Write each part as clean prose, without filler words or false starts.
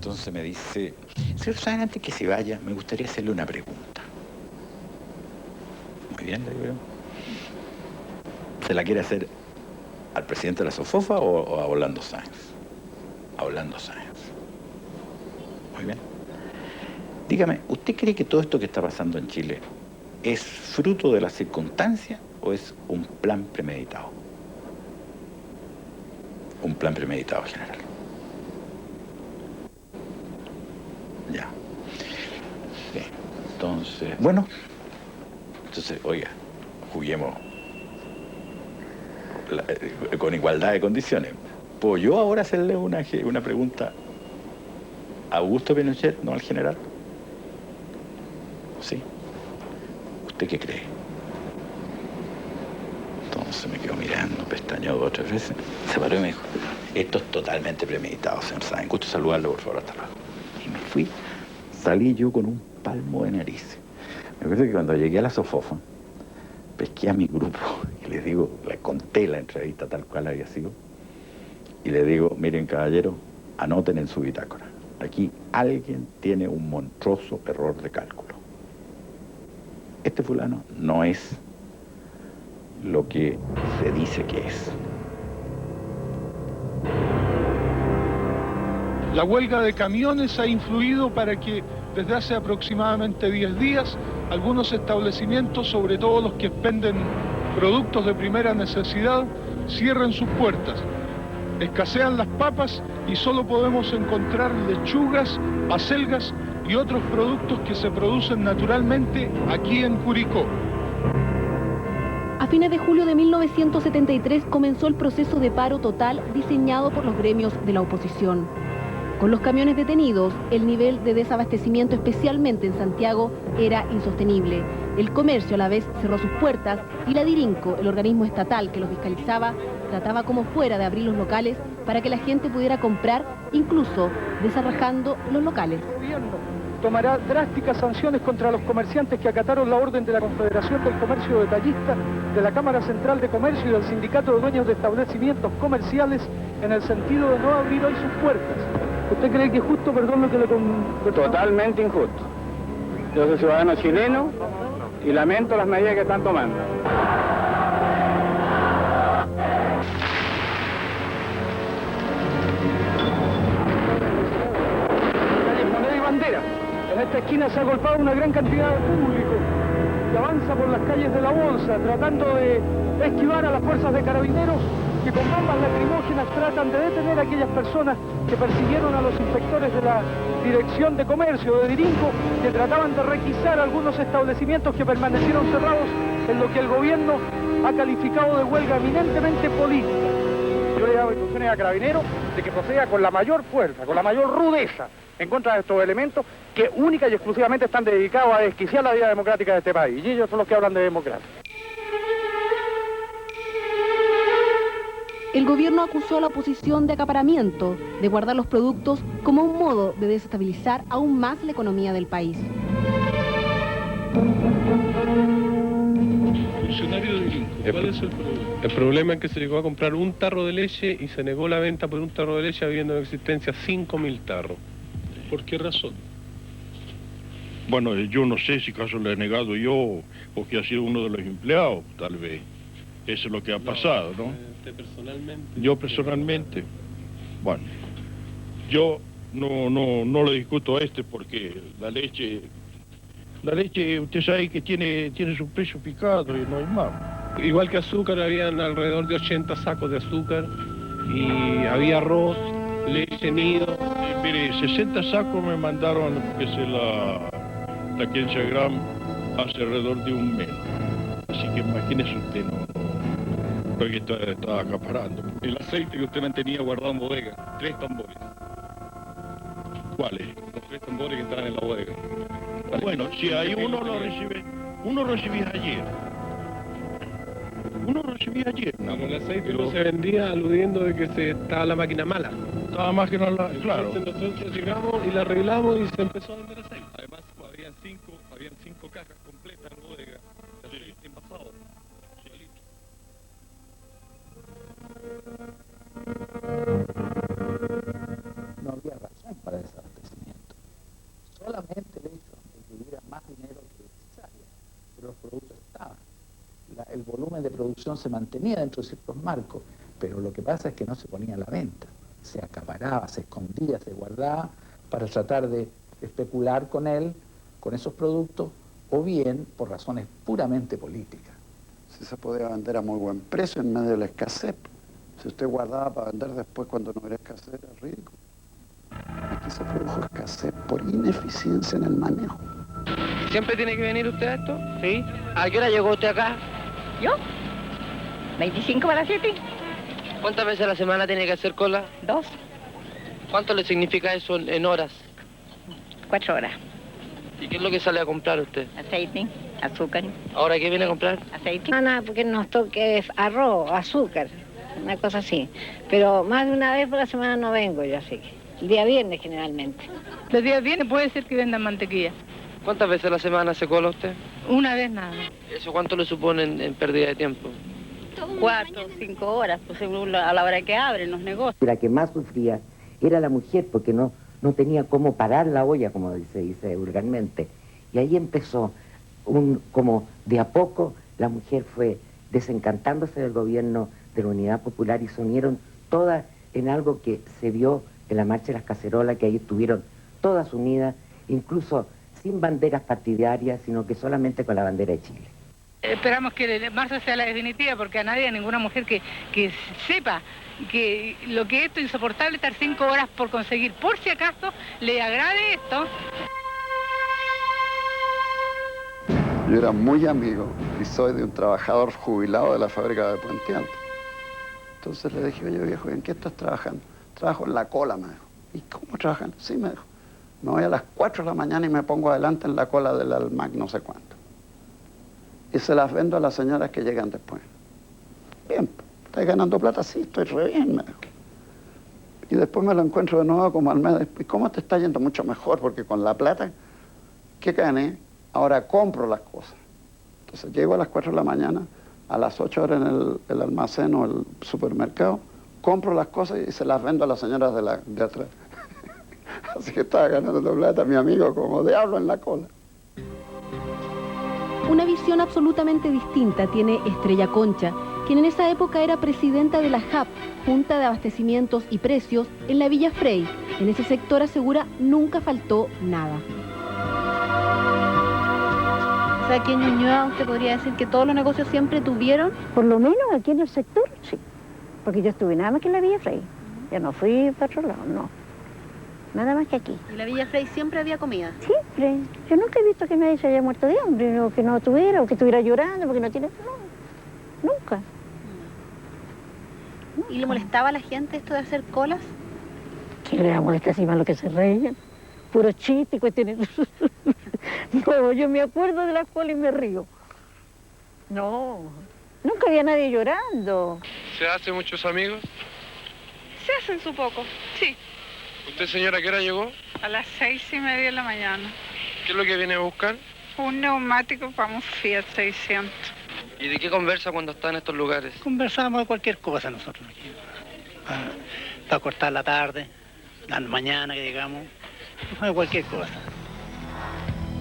entonces me dice, señor Sáenz, antes que se vaya, me gustaría hacerle una pregunta. Muy bien, le digo. ¿Se la quiere hacer al presidente de la SOFOFA o a Orlando Sáenz? A Orlando Sáenz. Muy bien. Dígame, ¿usted cree que todo esto que está pasando en Chile es fruto de la circunstancia o es un plan premeditado? Un plan premeditado, general. Ya. Sí. Entonces, bueno. Entonces, oiga, juguemos con igualdad de condiciones. ¿Puedo yo ahora hacerle una pregunta a Augusto Pinochet, no al general? ¿Sí? ¿Usted qué cree? Entonces me quedo mirando, pestañeó 2 o 3 veces, se paró y me dijo, esto es totalmente premeditado, señor Sáenz. Gusto saludarlo, por favor, hasta luego. Y me fui, salí yo con un palmo de nariz. Me acuerdo que cuando llegué a la SOFOFA, pesqué a mi grupo y les digo, les conté la entrevista tal cual había sido, y les digo, miren caballero, anoten en su bitácora, aquí alguien tiene un monstruoso error de cálculo. Este fulano no es lo que se dice que es. La huelga de camiones ha influido para que desde hace aproximadamente 10 días algunos establecimientos, sobre todo los que venden productos de primera necesidad, cierren sus puertas. Escasean las papas y solo podemos encontrar lechugas, acelgas y otros productos que se producen naturalmente aquí en Curicó. A fines de julio de 1973 comenzó el proceso de paro total diseñado por los gremios de la oposición. Con los camiones detenidos, el nivel de desabastecimiento, especialmente en Santiago, era insostenible. El comercio a la vez cerró sus puertas y la Dirinco, el organismo estatal que los fiscalizaba, trataba como fuera de abrir los locales para que la gente pudiera comprar, incluso desarrajando los locales. El gobierno tomará drásticas sanciones contra los comerciantes que acataron la orden de la Confederación del Comercio Detallista, de la Cámara Central de Comercio y del Sindicato de Dueños de Establecimientos Comerciales en el sentido de no abrir hoy sus puertas. ¿Usted cree que es justo, perdón, lo que le... Totalmente injusto. Yo soy ciudadano chileno y lamento las medidas que están tomando. Calle Moneda y Bandera. En esta esquina se ha agolpado una gran cantidad de público que avanza por las calles de la Bolsa tratando de esquivar a las fuerzas de carabineros que con bombas lacrimógenas tratan de detener a aquellas personas que persiguieron a los inspectores de la Dirección de Comercio de Dirinco, que trataban de requisar algunos establecimientos que permanecieron cerrados en lo que el gobierno ha calificado de huelga eminentemente política. Yo le he dado instrucciones a Carabineros de que proceda con la mayor fuerza, con la mayor rudeza en contra de estos elementos que única y exclusivamente están dedicados a desquiciar la vida democrática de este país. Y ellos son los que hablan de democracia. El gobierno acusó a la oposición de acaparamiento, de guardar los productos como un modo de desestabilizar aún más la economía del país. Funcionario de Dirinco, ¿cuál es el problema? El problema es que se llegó a comprar un tarro de leche y se negó la venta por un tarro de leche habiendo en existencia 5.000 tarros. ¿Por qué razón? Bueno, yo no sé si acaso le he negado yo o que ha sido uno de los empleados, tal vez. Eso es lo que ha pasado, ¿no? ¿Usted personalmente? Yo personalmente, bueno, yo no le discuto a porque la leche, usted sabe que tiene su precio picado y no hay más. Igual que azúcar, habían alrededor de 80 sacos de azúcar y había arroz, leche, nido. Mire, 60 sacos me mandaron, que es la 15 gramos, hace alrededor de un mes. Así que imagínese usted, porque está acaparando. El aceite que usted mantenía guardado en bodega, 3 tambores. ¿Cuáles? Los 3 tambores que estaban en la bodega. Bueno, si hay uno lo recibí ayer. Uno lo recibí ayer. No, el aceite no se vendía aludiendo de que estaba la máquina mala. Estaba más que no claro. Entonces nosotros llegamos y la arreglamos y se empezó a vender aceite. Además, habían 5 cajas completas en bodega de aceite envasado. No había razón para desastre. producción se mantenía dentro de ciertos marcos, pero lo que pasa es que no se ponía a la venta, se acaparaba, se escondía, se guardaba para tratar de especular con él, con esos productos, o bien por razones puramente políticas. Si se podía vender a muy buen precio en medio de la escasez. Si usted guardaba para vender después cuando no hubiera escasez, era ridículo. Aquí se produjo escasez por ineficiencia en el manejo. ¿Siempre tiene que venir usted a esto? Sí. ¿A qué hora llegó usted acá? ¿Yo? 25 para las 7. ¿Cuántas veces a la semana tiene que hacer cola? 2. ¿Cuánto le significa eso en horas? 4 horas. ¿Y qué es lo que sale a comprar usted? Aceite, azúcar. ¿Ahora qué viene a comprar? Aceite. Nada, porque nos toque arroz, azúcar, una cosa así. Pero más de una vez por la semana no vengo yo, así que el día viernes generalmente. Los días viernes puede ser que vendan mantequilla. ¿Cuántas veces a la semana se cola usted? Una vez nada. ¿Eso cuánto le supone en pérdida de tiempo? 4 o 5 horas, pues según a la hora que abren los negocios. La que más sufría era la mujer porque no tenía cómo parar la olla, como se dice vulgarmente. Y ahí empezó, como de a poco, la mujer fue desencantándose del gobierno de la Unidad Popular y se unieron todas en algo que se vio en la marcha de las cacerolas, que ahí estuvieron todas unidas, incluso sin banderas partidarias, sino que solamente con la bandera de Chile. Esperamos que marzo sea la definitiva, porque a nadie, a ninguna mujer que sepa que lo que esto es insoportable, estar 5 horas por conseguir, por si acaso le agrade esto. Yo era muy amigo y soy de un trabajador jubilado de la fábrica de Puente Alto. Entonces le dije, oye viejo, ¿en qué estás trabajando? Trabajo en la cola, me dijo. ¿Y cómo trabajan? Sí, me dijo. Me voy a las 4 de la mañana y me pongo adelante en la cola del Almac no sé cuánto. Y se las vendo a las señoras que llegan después. Bien, ¿estás ganando plata? Sí, estoy re bien, me dijo. Y después me lo encuentro de nuevo como al mes después. ¿Cómo te está yendo? Mucho mejor, porque con la plata que gané, ahora compro las cosas. Entonces llego a las 4 de la mañana, a las 8 horas en el almacén o el supermercado, compro las cosas y se las vendo a las señoras de atrás. Así que estaba ganando plata mi amigo como diablo en la cola. Una visión absolutamente distinta tiene Estrella Concha, quien en esa época era presidenta de la JAP, Junta de Abastecimientos y Precios, en la Villa Frey. En ese sector, asegura, nunca faltó nada. O sea, aquí en Ñuñoa usted podría decir que todos los negocios siempre tuvieron. Por lo menos aquí en el sector, sí. Porque yo estuve nada más que en la Villa Frey. Ya no fui para otro lado, no. Nada más que aquí. ¿En la Villa Frey siempre había comida? Siempre. Yo nunca he visto que nadie se haya muerto de hambre, o que no tuviera, o que estuviera llorando porque no tiene... No, nunca. ¿Y le molestaba a la gente esto de hacer colas? ¿Quién le va a molestar así más lo que se reían? Puro chiste y cuestiones. No, yo me acuerdo de la cola y me río. No, nunca había nadie llorando. ¿Se hace muchos amigos? Se hacen su poco, sí. ¿Usted, señora, a qué hora llegó? A las 6:30 de la mañana. ¿Qué es lo que viene a buscar? Un neumático para un Fiat 600. ¿Y de qué conversa cuando está en estos lugares? Conversamos de cualquier cosa nosotros aquí. Para cortar la tarde, la mañana que llegamos, de cualquier cosa.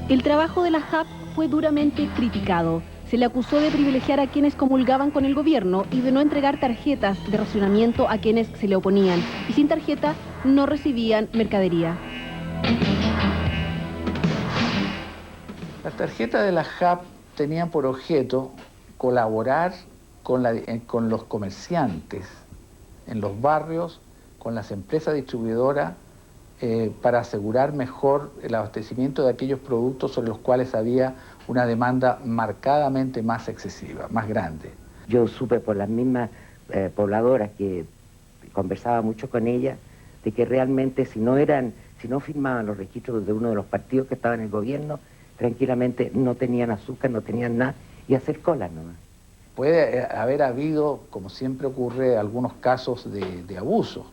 El trabajo de la JAP fue duramente criticado. Se le acusó de privilegiar a quienes comulgaban con el gobierno y de no entregar tarjetas de racionamiento a quienes se le oponían. Y sin tarjeta no recibían mercadería. Las tarjetas de la JAP tenían por objeto colaborar con los comerciantes en los barrios, con las empresas distribuidoras, para asegurar mejor el abastecimiento de aquellos productos sobre los cuales había una demanda marcadamente más excesiva, más grande. Yo supe por las mismas pobladoras que conversaba mucho con ellas, de que realmente si no firmaban los registros de uno de los partidos que estaba en el gobierno, tranquilamente no tenían azúcar, no tenían nada, y hacer cola nomás. Puede haber habido, como siempre ocurre, algunos casos de abuso.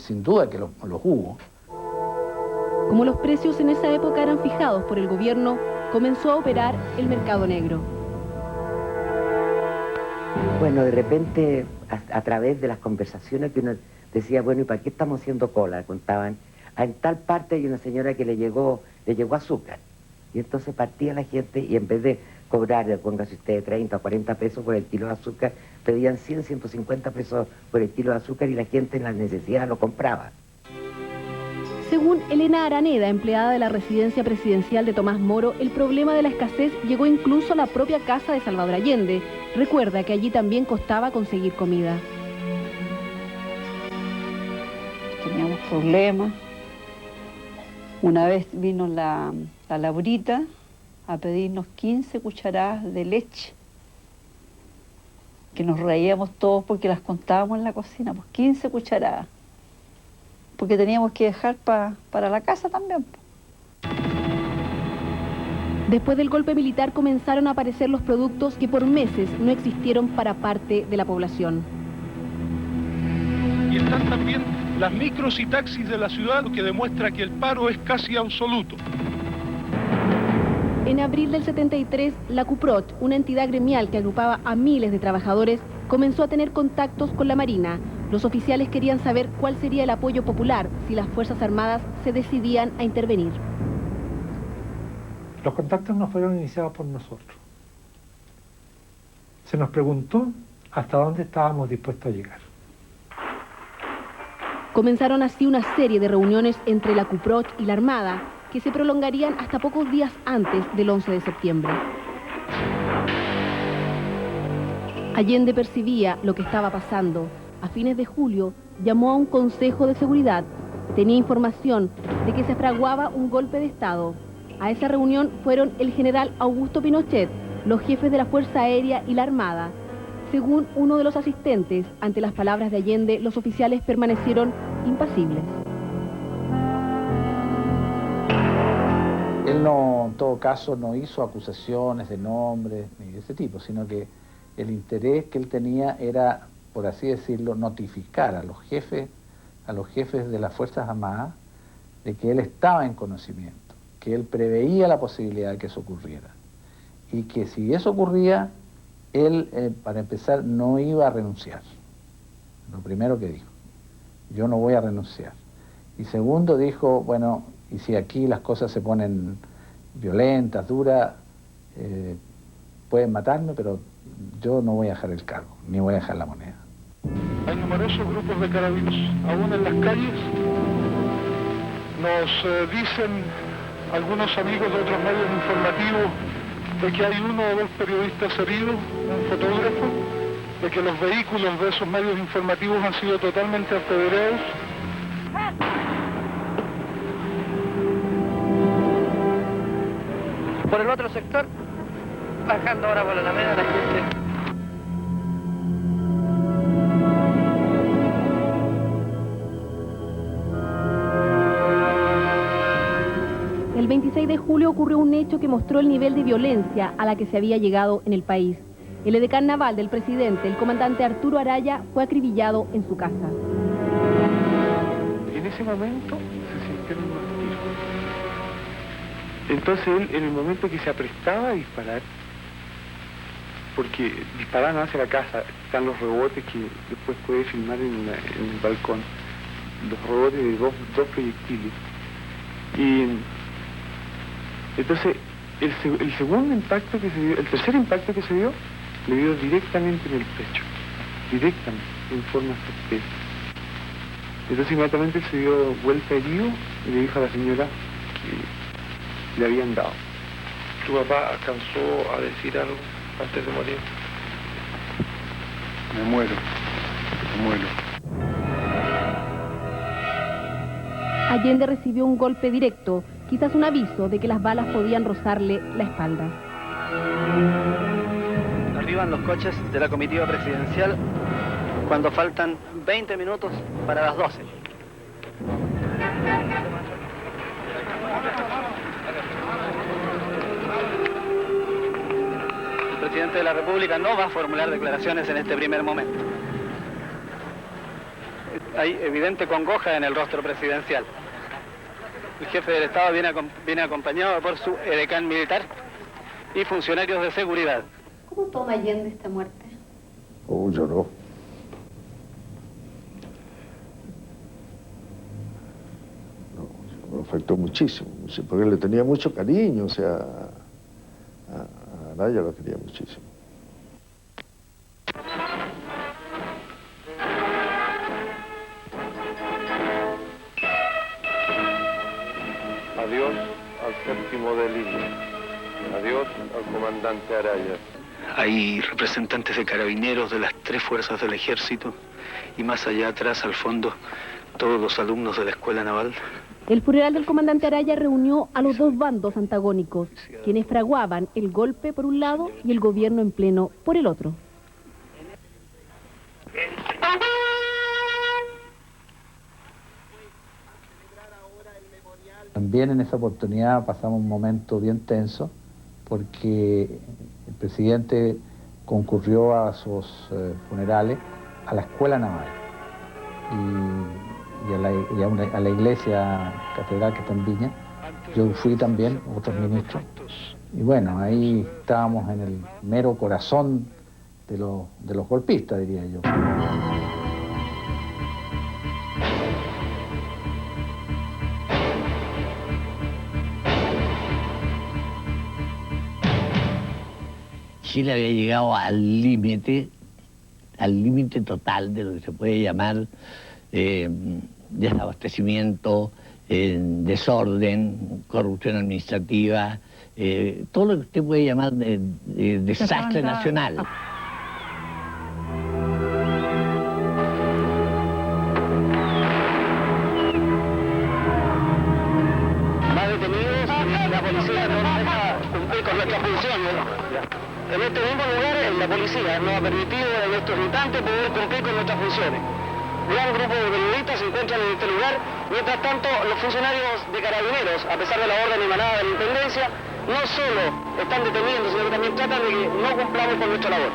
Sin duda que los hubo. Como los precios en esa época eran fijados por el gobierno, comenzó a operar el mercado negro. Bueno, de repente, a través de las conversaciones que uno decía, bueno, ¿y para qué estamos haciendo cola? Contaban, en tal parte hay una señora que le llegó azúcar. Y entonces partía la gente y en vez de cobrar, póngase usted, 30 o 40 pesos por el kilo de azúcar, pedían 100, 150 pesos por el kilo de azúcar y la gente en la necesidad lo compraba. Según Elena Araneda, empleada de la residencia presidencial de Tomás Moro, el problema de la escasez llegó incluso a la propia casa de Salvador Allende. Recuerda que allí también costaba conseguir comida. Teníamos problemas. Una vez vino la Laurita a pedirnos 15 cucharadas de leche, que nos reíamos todos porque las contábamos en la cocina, pues 15 cucharadas, porque teníamos que dejar para la casa también. Después del golpe militar comenzaron a aparecer los productos que por meses no existieron para parte de la población. Y están también las micros y taxis de la ciudad, lo que demuestra que el paro es casi absoluto. En abril del 73, la CUPROCH, una entidad gremial que agrupaba a miles de trabajadores, comenzó a tener contactos con la Marina. Los oficiales querían saber cuál sería el apoyo popular si las Fuerzas Armadas se decidían a intervenir. Los contactos no fueron iniciados por nosotros. Se nos preguntó hasta dónde estábamos dispuestos a llegar. Comenzaron así una serie de reuniones entre la CUPROCH y la Armada, que se prolongarían hasta pocos días antes del 11 de septiembre. Allende percibía lo que estaba pasando. A fines de julio llamó a un consejo de seguridad. Tenía información de que se fraguaba un golpe de Estado. A esa reunión fueron el general Augusto Pinochet, los jefes de la Fuerza Aérea y la Armada. Según uno de los asistentes, ante las palabras de Allende, los oficiales permanecieron impasibles. Él no, en todo caso, no hizo acusaciones de nombres ni de ese tipo, sino que el interés que él tenía era, por así decirlo, notificar a los jefes de las Fuerzas Armadas de que él estaba en conocimiento, que él preveía la posibilidad de que eso ocurriera y que si eso ocurría, él, para empezar, no iba a renunciar. Lo primero que dijo, yo no voy a renunciar. Y segundo dijo, bueno, y si aquí las cosas se ponen violentas, duras, pueden matarme, pero yo no voy a dejar el cargo, ni voy a dejar la moneda. Hay numerosos grupos de carabineros, aún en las calles. Nos dicen algunos amigos de otros medios informativos de que hay 1 o 2 periodistas heridos, un fotógrafo, de que los vehículos de esos medios informativos han sido totalmente apedreados. Por el otro sector, bajando ahora por la Alameda, la gente. El 26 de julio ocurrió un hecho que mostró el nivel de violencia a la que se había llegado en el país. El edecán naval del presidente, el comandante Arturo Araya, fue acribillado en su casa. En ese momento se sintieron unos tiros. Entonces él, en el momento que se aprestaba a disparar, porque disparaban hacia la casa, están los rebotes que después puede filmar en el balcón, los rebotes de dos proyectiles. Y entonces el segundo impacto que se dio, el tercer impacto que se dio, le dio directamente en el pecho, directamente, en forma certera. Entonces inmediatamente se dio vuelta herido y le dijo a la señora que le habían dado. ¿Tu papá alcanzó a decir algo antes de morir? Me muero. Allende recibió un golpe directo, quizás un aviso de que las balas podían rozarle la espalda. Arriban los coches de la comitiva presidencial cuando faltan 20 minutos para las 12. El presidente de la República no va a formular declaraciones en este primer momento. Hay evidente congoja en el rostro presidencial. El jefe del Estado viene acompañado por su edecán militar y funcionarios de seguridad. ¿Cómo toma Allende esta muerte? Lloró. Me afectó muchísimo, porque le tenía mucho cariño, o sea, a Araya lo quería muchísimo. Adiós al séptimo de línea. Adiós al comandante Araya. Hay representantes de carabineros de las 3 fuerzas del ejército y más allá atrás, al fondo, todos los alumnos de la escuela naval. El funeral del comandante Araya reunió a los 2 bandos antagónicos, quienes fraguaban el golpe por un lado y el gobierno en pleno por el otro. También en esa oportunidad pasamos un momento bien tenso porque el presidente concurrió a sus funerales a la escuela naval y a la iglesia catedral que está en Viña. Yo fui también, otros ministros. Y bueno, ahí estábamos en el mero corazón de los golpistas, diría yo. Chile había llegado al límite total de lo que se puede llamar desabastecimiento, desorden, corrupción administrativa, todo lo que usted puede llamar de desastre nacional. Más detenidos, la policía no deja cumplir con nuestras funciones. En este mismo lugar, la policía nos ha permitido en estos instantes poder cumplir con nuestras funciones. Gran grupo de periodistas se encuentran en este lugar, mientras tanto los funcionarios de carabineros, a pesar de la orden emanada de la Intendencia, no solo están deteniendo, sino que también tratan de que no cumplamos con nuestra labor.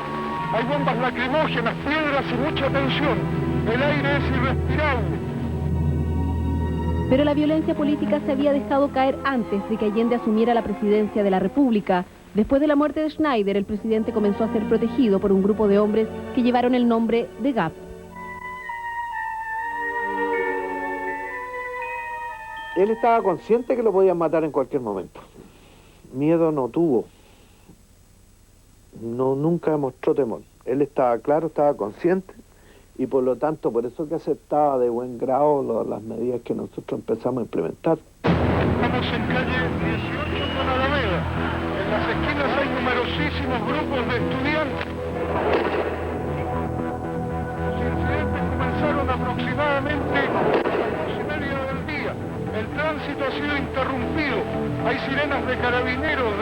Hay bombas lacrimógenas, piedras y mucha tensión. El aire es irrespirable. Pero la violencia política se había dejado caer antes de que Allende asumiera la presidencia de la República. Después de la muerte de Schneider, el presidente comenzó a ser protegido por un grupo de hombres que llevaron el nombre de GAP. Él estaba consciente que lo podían matar en cualquier momento. Miedo no tuvo. Nunca demostró temor. Él estaba claro, estaba consciente y por lo tanto por eso que aceptaba de buen grado las medidas que nosotros empezamos a implementar. Estamos en calle 18 con Alameda. En las esquinas hay numerosísimos grupos de estudiantes. Los incidentes comenzaron aproximadamente a las 2:30 del día. El tránsito ha sido interrumpido. Hay sirenas de carabineros,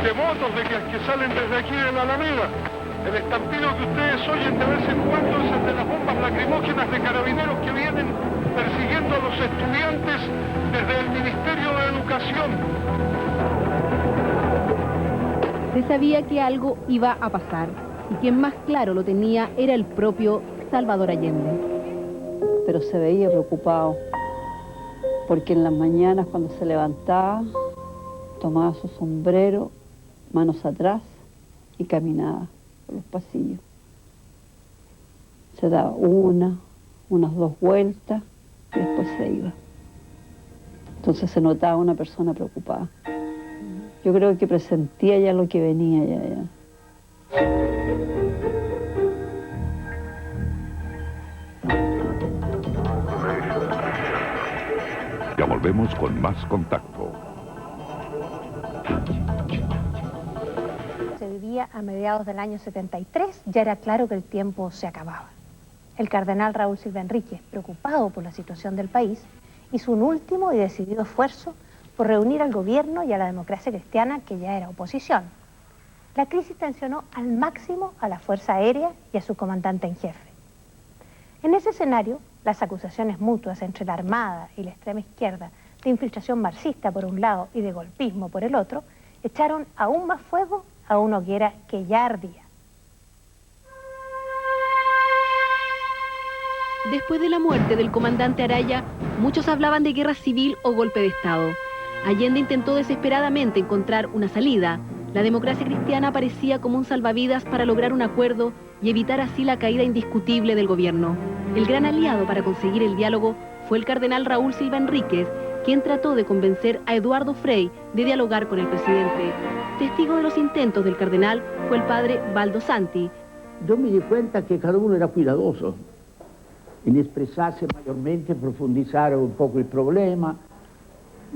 de motos que salen desde aquí de la Alameda. El estampido que ustedes oyen de vez en cuando es el de las bombas lacrimógenas de carabineros que vienen persiguiendo a los estudiantes desde el Ministerio de Educación. Se sabía que algo iba a pasar y quien más claro lo tenía era el propio Salvador Allende. Pero se veía preocupado porque en las mañanas cuando se levantaba tomaba su sombrero, manos atrás y caminaba por los pasillos. Se daba unas 2 vueltas y después se iba. Entonces se notaba una persona preocupada. Yo creo que presentía ya lo que venía ya. Ya volvemos con más Contacto. Se vivía a mediados del año 73, ya era claro que el tiempo se acababa. El cardenal Raúl Silva Enríquez, preocupado por la situación del país, hizo un último y decidido esfuerzo por reunir al gobierno y a la democracia cristiana, que ya era oposición. La crisis tensionó al máximo a la Fuerza Aérea y a su comandante en jefe. En ese escenario, las acusaciones mutuas entre la Armada y la extrema izquierda de infiltración marxista por un lado y de golpismo por el otro, echaron aún más fuego a una hoguera que ya ardía. Después de la muerte del comandante Araya, muchos hablaban de guerra civil o golpe de Estado. Allende intentó desesperadamente encontrar una salida. La democracia cristiana parecía como un salvavidas para lograr un acuerdo y evitar así la caída indiscutible del gobierno. El gran aliado para conseguir el diálogo fue el cardenal Raúl Silva Enríquez, quien trató de convencer a Eduardo Frei de dialogar con el presidente. Testigo de los intentos del cardenal fue el padre Baldo Santi. Yo me di cuenta que cada uno era cuidadoso en expresarse mayormente, profundizar un poco el problema,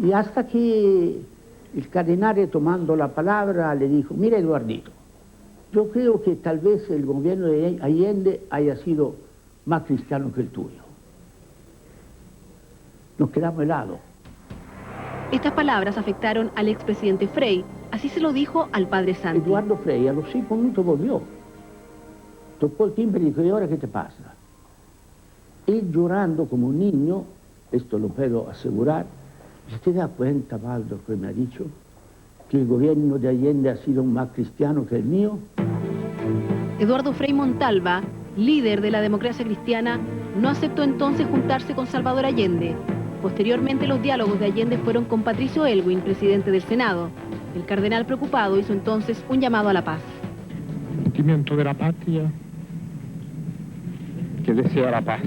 y hasta que el cardenal, tomando la palabra, le dijo: mira, Eduardito, yo creo que tal vez el gobierno de Allende haya sido más cristiano que el tuyo. Nos quedamos helados. Estas palabras afectaron al expresidente Frei, así se lo dijo al padre Santi. Eduardo Frei a los 5 minutos volvió. Tocó el timbre y dijo: ¿y ahora qué te pasa? Él, llorando como un niño, esto lo puedo asegurar, ¿te das cuenta, Baldo, que me ha dicho que el gobierno de Allende ha sido más cristiano que el mío? Eduardo Frei Montalva, líder de la democracia cristiana, no aceptó entonces juntarse con Salvador Allende. Posteriormente, los diálogos de Allende fueron con Patricio Aylwin, presidente del Senado. El cardenal, preocupado, hizo entonces un llamado a la paz. El sentimiento de la patria que desea la paz.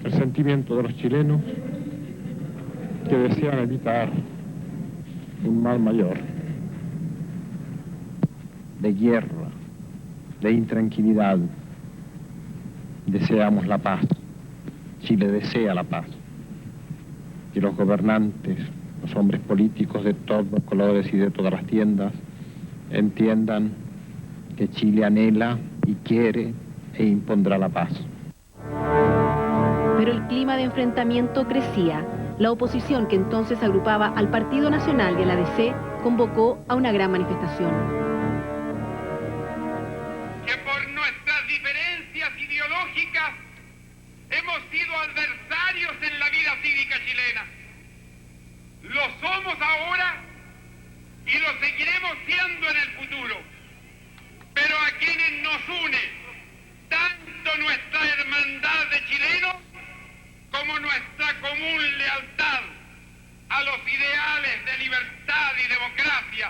El sentimiento de los chilenos que desean evitar un mal mayor, de guerra, de intranquilidad. Deseamos la paz. Chile desea la paz. Y los gobernantes, los hombres políticos de todos los colores y de todas las tiendas, entiendan que Chile anhela y quiere e impondrá la paz. Pero el clima de enfrentamiento crecía. La oposición, que entonces agrupaba al Partido Nacional y a la DC, convocó a una gran manifestación. Que por nuestras diferencias ideológicas hemos sido adversarios en la vida cívica chilena. Lo somos ahora y lo seguiremos siendo en el futuro. Pero a quienes nos une tanto nuestra hermandad de chilenos como nuestra común lealtad a los ideales de libertad y democracia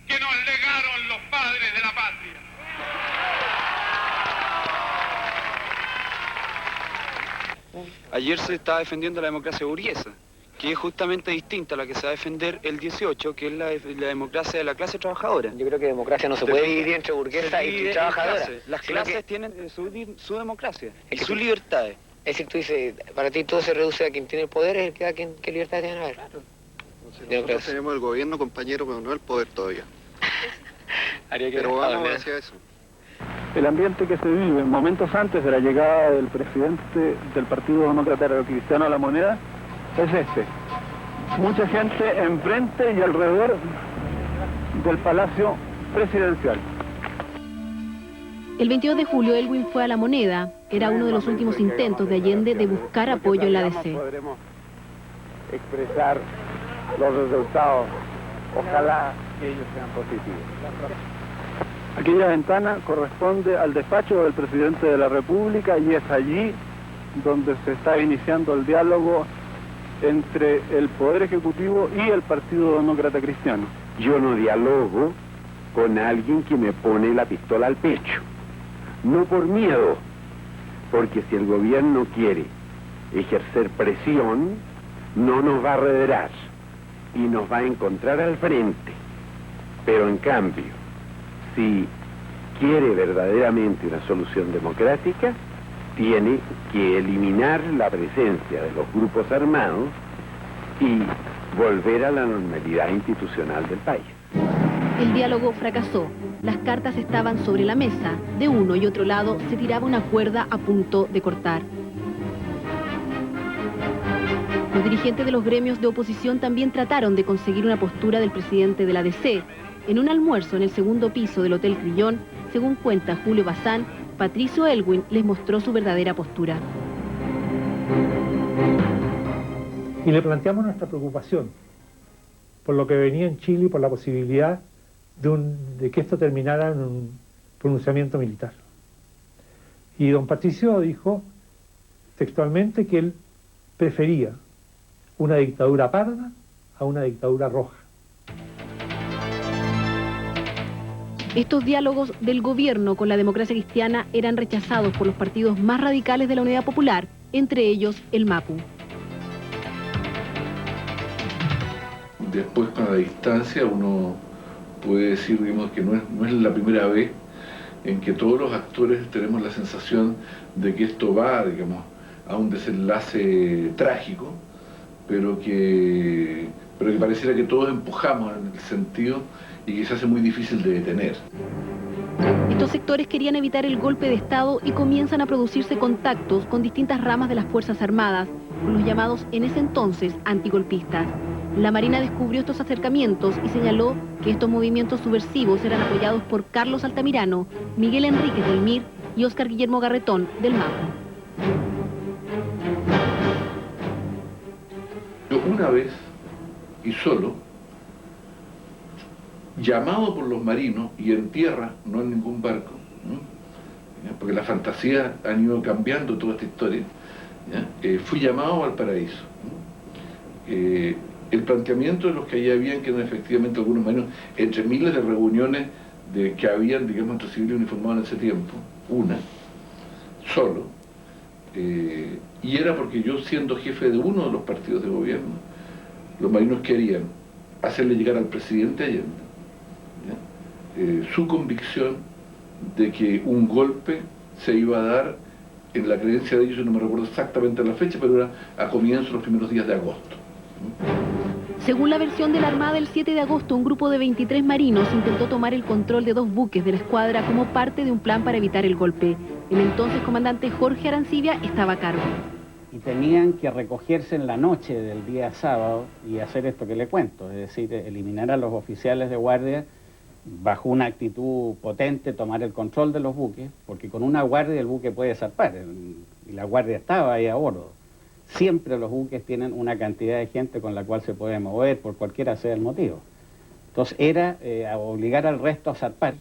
que nos legaron los padres de la patria. Ayer se estaba defendiendo la democracia burguesa, que es justamente distinta a la que se va a defender el 18, que es la democracia de la clase trabajadora. Yo creo que democracia no se puede dividir entre burguesa y trabajadora. Las clases tienen su democracia y sus libertades. Es decir, tú dices, para ti todo se reduce a quien tiene el poder, es el que da qué libertad tiene a ver. Claro. Nosotros tenemos el gobierno, compañero, pero no el poder todavía. Pero vamos hacia eso. El ambiente que se vive momentos antes de la llegada del presidente del Partido Demócrata Cristiano a la Moneda es este. Mucha gente enfrente y alrededor del Palacio Presidencial. El 22 de julio, Aylwin fue a La Moneda. Era uno de los últimos intentos de Allende de buscar apoyo en la DC. Podremos expresar los resultados. Ojalá que ellos sean positivos. Aquella ventana corresponde al despacho del presidente de la República y es allí donde se está iniciando el diálogo entre el Poder Ejecutivo y el Partido Demócrata Cristiano. Yo no dialogo con alguien que me pone la pistola al pecho. No por miedo, porque si el gobierno quiere ejercer presión, no nos va a arrederar y nos va a encontrar al frente. Pero en cambio, si quiere verdaderamente una solución democrática, tiene que eliminar la presencia de los grupos armados y volver a la normalidad institucional del país. El diálogo fracasó. Las cartas estaban sobre la mesa. De uno y otro lado se tiraba una cuerda a punto de cortar. Los dirigentes de los gremios de oposición también trataron de conseguir una postura del presidente de la DC. En un almuerzo en el segundo piso del Hotel Crillon, según cuenta Julio Bazán, Patricio Aylwin les mostró su verdadera postura. Y le nuestra preocupación por lo que venía en Chile y por la posibilidad de que esto terminara en un pronunciamiento militar. Y don Patricio dijo textualmente que él prefería una dictadura parda a una dictadura roja. Estos diálogos del gobierno con la democracia cristiana eran rechazados por los partidos más radicales de la Unidad Popular, entre ellos el MAPU. después con la distancia uno puede decir, digamos, que no es la primera vez en que todos los actores tenemos la sensación de que esto va, digamos, a un desenlace trágico, pero que pareciera que todos empujamos en el sentido y que se hace muy difícil de detener. Estos sectores querían evitar el golpe de Estado y comienzan a producirse contactos con distintas ramas de las Fuerzas Armadas, con los llamados en ese entonces antigolpistas. La Marina descubrió estos acercamientos y señaló que estos movimientos subversivos eran apoyados por Carlos Altamirano, Miguel Enríquez del MIR y Óscar Guillermo Garretón del MAP. Yo una vez, y solo, llamado por los marinos y en tierra, no en ningún barco, ¿no? Porque las fantasías han ido cambiando toda esta historia, fui llamado a Valparaíso. El planteamiento de los que allí habían, que eran efectivamente algunos marinos, entre miles de reuniones que habían, digamos, entre civiles uniformados en ese tiempo, una, solo, y era porque yo, siendo jefe de uno de los partidos de gobierno, los marinos querían hacerle llegar al presidente Allende su convicción de que un golpe se iba a dar, en la creencia de ellos, no me recuerdo exactamente la fecha, pero era a comienzos de los primeros días de agosto. Según la versión de la Armada, el 7 de agosto un grupo de 23 marinos intentó tomar el control de 2 buques de la escuadra como parte de un plan para evitar el golpe. El entonces comandante Jorge Arancibia estaba a cargo. Y tenían que recogerse en la noche del día sábado y hacer esto que le cuento, es decir, eliminar a los oficiales de guardia bajo una actitud potente, tomar el control de los buques, porque con una guardia el buque puede zarpar, y la guardia estaba ahí a bordo. Siempre los buques tienen una cantidad de gente con la cual se puede mover, por cualquiera sea el motivo. Entonces era obligar al resto a zarpar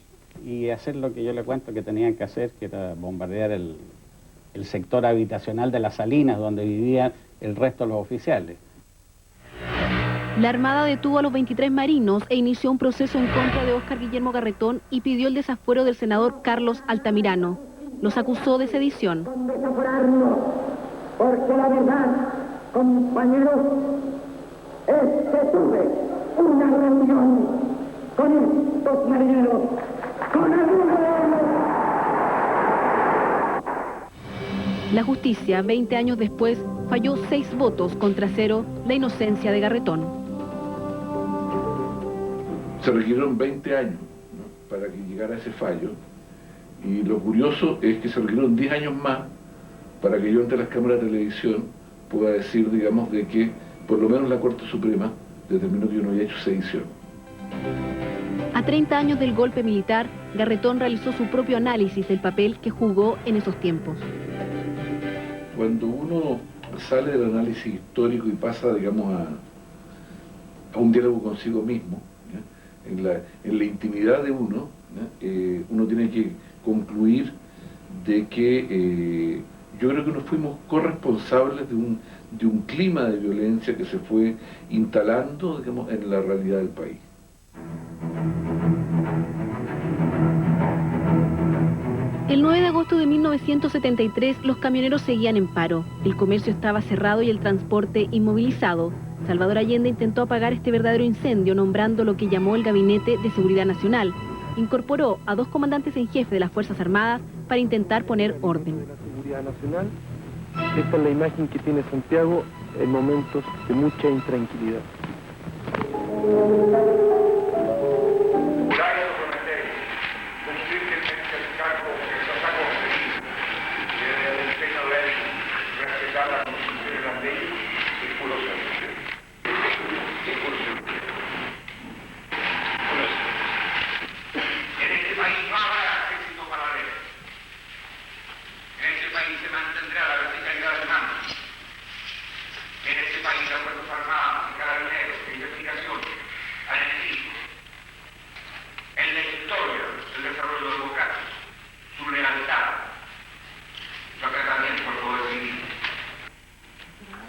y hacer lo que yo le cuento que tenían que hacer, que era bombardear el sector habitacional de las Salinas, donde vivían el resto de los oficiales. La Armada detuvo a los 23 marinos e inició un proceso en contra de Óscar Guillermo Garretón y pidió el desafuero del senador Carlos Altamirano. Los acusó de sedición. Porque la verdad, compañeros, es que tuve una reunión con estos marineros, con algunos de ellos. La justicia, 20 años después, falló 6 votos contra 0 la inocencia de Garretón. Se requirieron 20 años, ¿no?, para que llegara ese fallo, y lo curioso es que se requirieron 10 años más para que yo ante las cámaras de televisión pueda decir, digamos, de que por lo menos la Corte Suprema determinó que yo no había hecho sedición. A 30 años del golpe militar, Garretón realizó su propio análisis del papel que jugó en esos tiempos. Cuando uno sale del análisis histórico y pasa, digamos, a un diálogo consigo mismo, en la intimidad de uno, uno tiene que concluir de que yo creo que nos fuimos corresponsables de un clima de violencia que se fue instalando, digamos, en la realidad del país. El 9 de agosto de 1973, los camioneros seguían en paro. El comercio estaba cerrado y el transporte inmovilizado. Salvador Allende intentó apagar este verdadero incendio nombrando lo que llamó el Gabinete de Seguridad Nacional. Incorporó a 2 comandantes en jefe de las Fuerzas Armadas para intentar poner orden. Nacional. Esta es la imagen que tiene Santiago en momentos de mucha intranquilidad.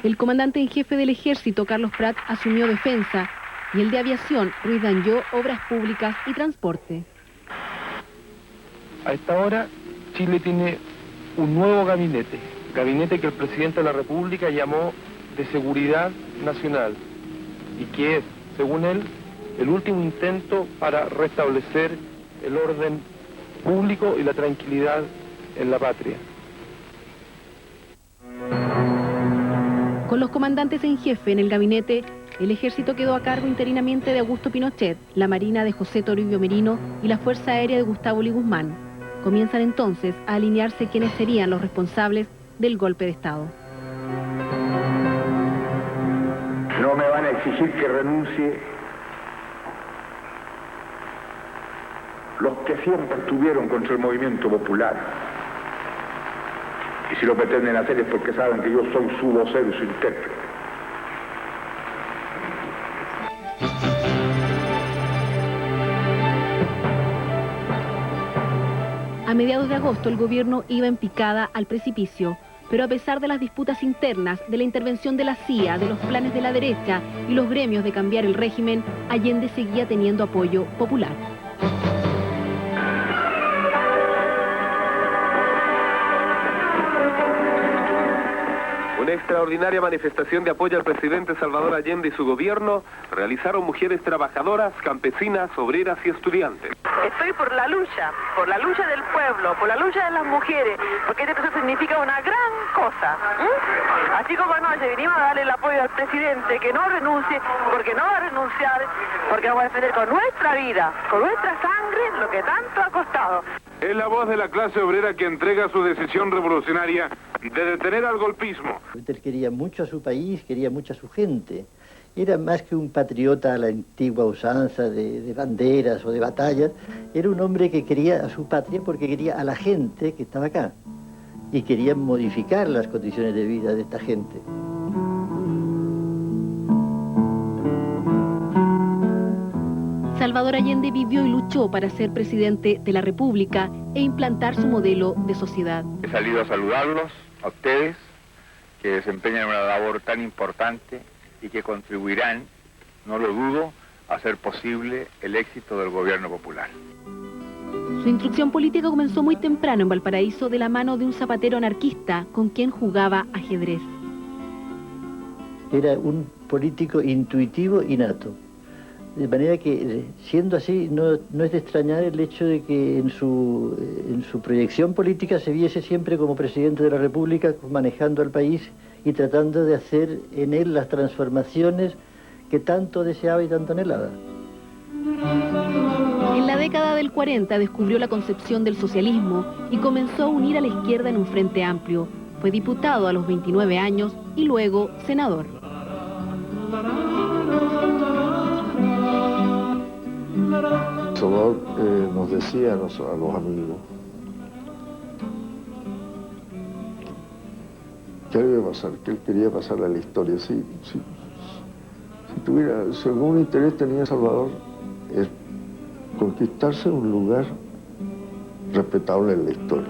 El comandante en jefe del ejército, Carlos Prat, asumió defensa y el de aviación, Ruiz Danló, obras públicas y transporte. A esta hora, Chile tiene un nuevo gabinete que el presidente de la República llamó de Seguridad Nacional y que es según él, el último intento para restablecer el orden público y la tranquilidad en la patria. Con los comandantes en jefe en el gabinete, el ejército quedó a cargo interinamente de Augusto Pinochet, la marina de José Toribio Merino y la fuerza aérea de Gustavo Lee Guzmán. Comienzan entonces a alinearse quienes serían los responsables del golpe de Estado. No me van a exigir que renuncie los que siempre estuvieron contra el movimiento popular. Y si lo pretenden hacer es porque saben que yo soy su vocero y su intérprete. A mediados de agosto el gobierno iba en picada al precipicio, pero a pesar de las disputas internas, de la intervención de la CIA, de los planes de la derecha y los gremios de cambiar el régimen, Allende seguía teniendo apoyo popular. Una extraordinaria manifestación de apoyo al presidente Salvador Allende y su gobierno realizaron mujeres trabajadoras, campesinas, obreras y estudiantes. Estoy por la lucha del pueblo, por la lucha de las mujeres, porque este proceso significa una gran cosa. Así como anoche vinimos a darle el apoyo al presidente, que no renuncie, porque no va a renunciar, porque vamos a defender con nuestra vida, con nuestra sangre, lo que tanto ha costado. Es la voz de la clase obrera que entrega su decisión revolucionaria de detener al golpismo. Él quería mucho a su país, quería mucho a su gente. Era más que un patriota a la antigua usanza de banderas o de batallas. Era un hombre que quería a su patria porque quería a la gente que estaba acá. Y quería modificar las condiciones de vida de esta gente. Salvador Allende vivió y luchó para ser presidente de la República e implantar su modelo de sociedad. He salido a saludarlos, a ustedes, que desempeñan una labor tan importante y que contribuirán, no lo dudo, a hacer posible el éxito del gobierno popular. Su instrucción política comenzó muy temprano en Valparaíso de la mano de un zapatero anarquista con quien jugaba ajedrez. Era un político intuitivo y nato. De manera que, siendo así, no es de extrañar el hecho de que en su proyección política se viese siempre como presidente de la República, manejando al país y tratando de hacer en él las transformaciones que tanto deseaba y tanto anhelaba. En la década del 40 descubrió la concepción del socialismo y comenzó a unir a la izquierda en un frente amplio. Fue diputado a los 29 años y luego senador. Salvador nos decía a los amigos que algo iba a pasar, que él quería pasar a la historia. Si algún interés tenía Salvador, es conquistarse un lugar respetable en la historia.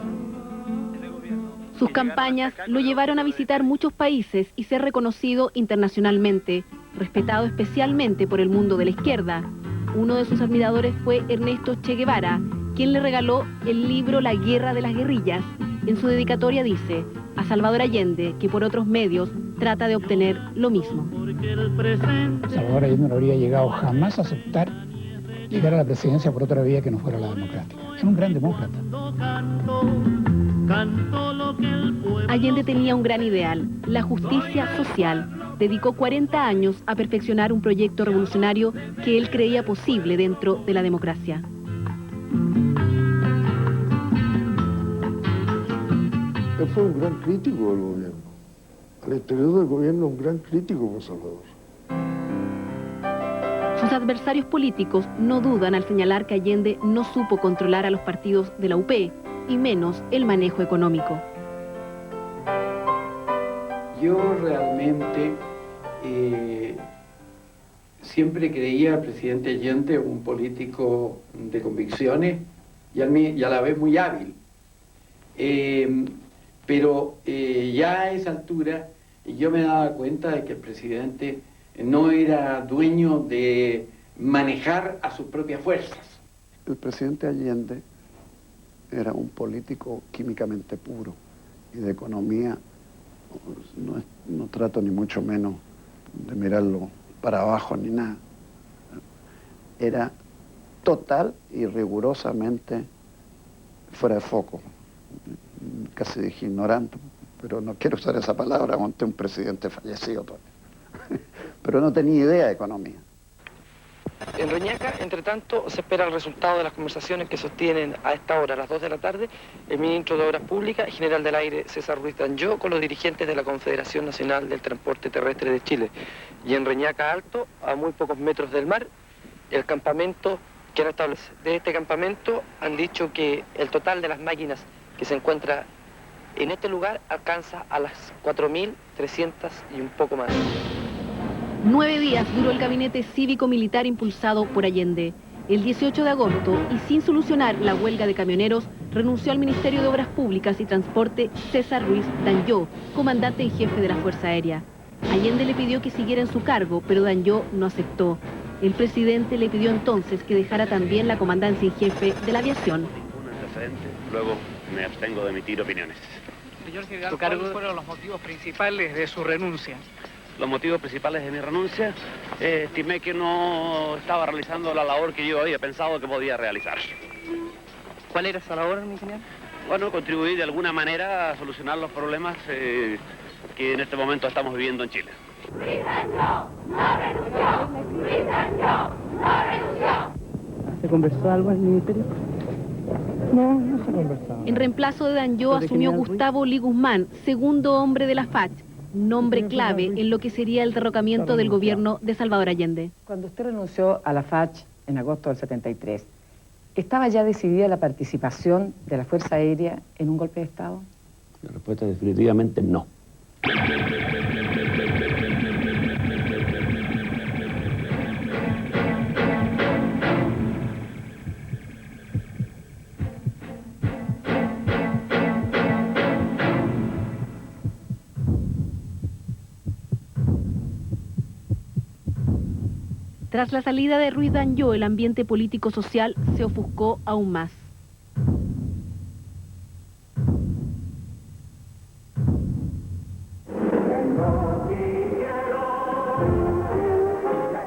Sus campañas lo llevaron a visitar muchos países y ser reconocido internacionalmente, respetado especialmente por el mundo de la izquierda. Uno de sus admiradores fue Ernesto Che Guevara, quien le regaló el libro La Guerra de las Guerrillas. En su dedicatoria dice: a Salvador Allende, que por otros medios trata de obtener lo mismo. Salvador Allende no habría llegado jamás a aceptar llegar a la presidencia por otra vía que no fuera la democrática. Era un gran demócrata. Allende tenía un gran ideal, la justicia social. Dedicó 40 años a perfeccionar un proyecto revolucionario que él creía posible dentro de la democracia. Él fue un gran crítico del gobierno. Al interior del gobierno, un gran crítico por Salvador. Sus adversarios políticos no dudan al señalar que Allende no supo controlar a los partidos de la UP, y menos el manejo económico. Yo realmente siempre creía al presidente Allende un político de convicciones y a la vez muy hábil. Pero ya a esa altura yo me daba cuenta de que el presidente no era dueño de manejar a sus propias fuerzas. El presidente Allende era un político químicamente puro y de economía no trato ni mucho menos de mirarlo para abajo ni nada. era total y rigurosamente fuera de foco. Casi dije ignorante, pero no quiero usar esa palabra ante un presidente fallecido todavía. Pero no tenía idea de economía. En Reñaca, entre tanto, se espera el resultado de las conversaciones que sostienen a esta hora, a las 2 de la tarde, el ministro de Obras Públicas, general del aire César Ruiz Danyó, con los dirigentes de la Confederación Nacional del Transporte Terrestre de Chile. Y en Reñaca Alto, a muy pocos metros del mar, el campamento que han establecido. De este campamento han dicho que el total de las máquinas que se encuentra en este lugar alcanza a las 4.300 y un poco más. 9 días duró el gabinete cívico-militar impulsado por Allende. El 18 de agosto, y sin solucionar la huelga de camioneros, renunció al Ministerio de Obras Públicas y Transporte César Ruiz Danyó, comandante en jefe de la Fuerza Aérea. Allende le pidió que siguiera en su cargo, pero Danyó no aceptó. El presidente le pidió entonces que dejara también la comandancia en jefe de la aviación. Un antecedente, luego me abstengo de emitir opiniones. Señor general, ¿cuáles fueron los motivos principales de su renuncia? Los motivos principales de mi renuncia, estimé que no estaba realizando la labor que yo había pensado que podía realizar. ¿Cuál era esa labor, mi general? Bueno, contribuir de alguna manera a solucionar los problemas que en este momento estamos viviendo en Chile. ¿Se conversó algo en el ministerio? No, no se conversaba. En reemplazo de Danyó asumió Gustavo Lee Guzmán, segundo hombre de la FACH, nombre clave en lo que sería el derrocamiento del gobierno de Salvador Allende. Cuando usted renunció a la FACH en agosto del 73, ¿estaba ya decidida la participación de la Fuerza Aérea en un golpe de Estado? La respuesta es definitivamente no. Tras la salida de Ruiz Danyó, el ambiente político-social se ofuscó aún más.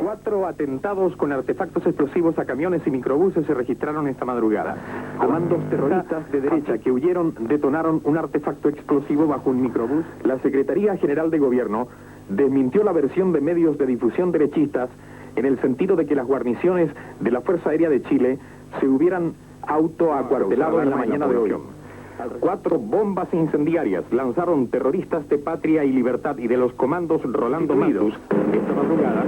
Cuatro atentados con artefactos explosivos a camiones y microbuses se registraron esta madrugada. Comandos terroristas de derecha que huyeron detonaron un artefacto explosivo bajo un microbús. La Secretaría General de Gobierno desmintió la versión de medios de difusión derechistas en el sentido de que las guarniciones de la Fuerza Aérea de Chile se hubieran autoacuartelado en la mañana de hoy. 4 bombas incendiarias lanzaron terroristas de Patria y Libertad y de los comandos Rolando Matus esta madrugada.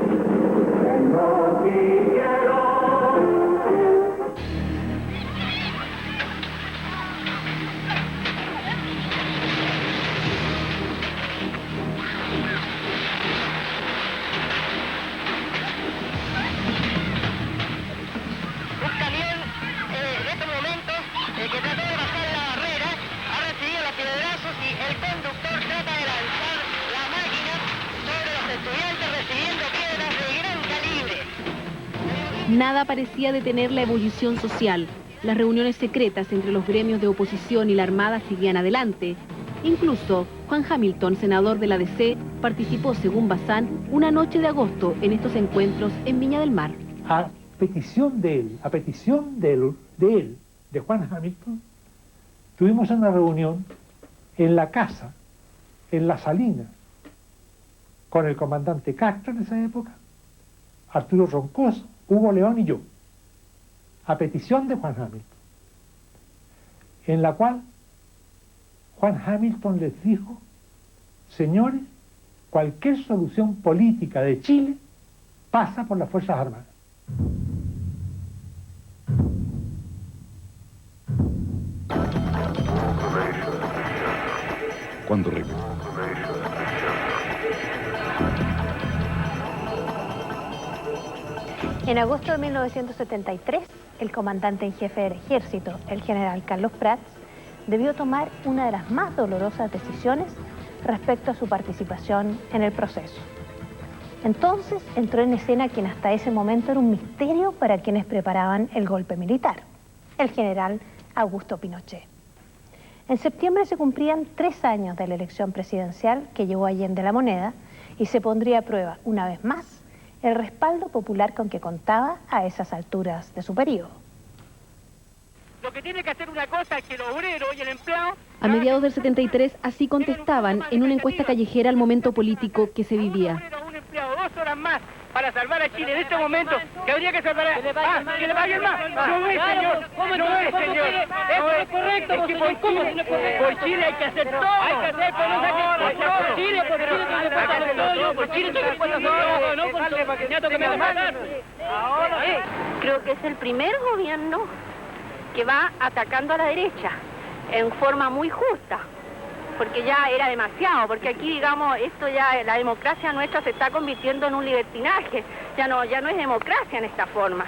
Que trató de bajar la barrera, ha recibido los piedrazos y el conductor trata de lanzar la máquina sobre los estudiantes recibiendo piedras de gran calibre. Nada parecía detener la ebullición social. Las reuniones secretas entre los gremios de oposición y la Armada seguían adelante. Incluso Juan Hamilton, senador de la DC, participó, según Bazán, una noche de agosto en estos encuentros en Viña del Mar. A petición de él, de Juan Hamilton, tuvimos una reunión en la casa, en La Salina, con el comandante Castro en esa época, Arturo Roncoso, Hugo León y yo, a petición de Juan Hamilton, en la cual Juan Hamilton les dijo: señores, cualquier solución política de Chile pasa por las Fuerzas Armadas. Cuando regrese. En agosto de 1973, el comandante en jefe del ejército, el general Carlos Prats, debió tomar una de las más dolorosas decisiones respecto a su participación en el proceso. Entonces entró en escena quien hasta ese momento era un misterio para quienes preparaban el golpe militar, el general Augusto Pinochet. En septiembre se cumplían 3 años de la elección presidencial que llevó a Allende la moneda y se pondría a prueba, una vez más, el respaldo popular con que contaba a esas alturas de su periodo. Lo que tiene que hacer una cosa es que el obrero y el empleado... A mediados del 73 así contestaban en una encuesta callejera al momento político que se vivía. Un empleado 2 horas más para salvar a Chile en este momento, que habría que salvar a... que le paguen más. No es, señor. No es, señor. Eso es correcto. Es que por Chile hay que hacer todo. Hay que hacer por Chile, por Chile tiene que poner todo, no por su que me va a matar. Creo que es el primer gobierno que va atacando a la derecha en forma muy justa, porque ya era demasiado, porque aquí, digamos, esto ya, la democracia nuestra se está convirtiendo en un libertinaje, ya no es democracia en esta forma.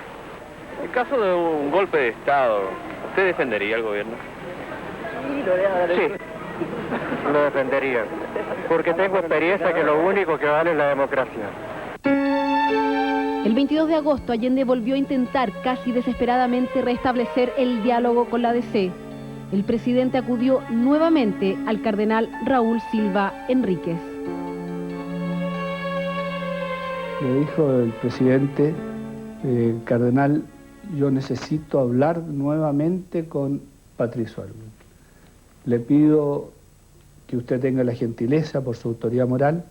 En caso de un golpe de Estado, ¿usted defendería al gobierno? Sí, lo defendería, porque tengo experiencia que lo único que vale es la democracia. El 22 de agosto, Allende volvió a intentar casi desesperadamente restablecer el diálogo con la DC. El presidente acudió nuevamente al cardenal Raúl Silva Enríquez. Le dijo el presidente, cardenal, yo necesito hablar nuevamente con Patricio Aylwin. Le pido que usted tenga la gentileza, por su autoridad moral,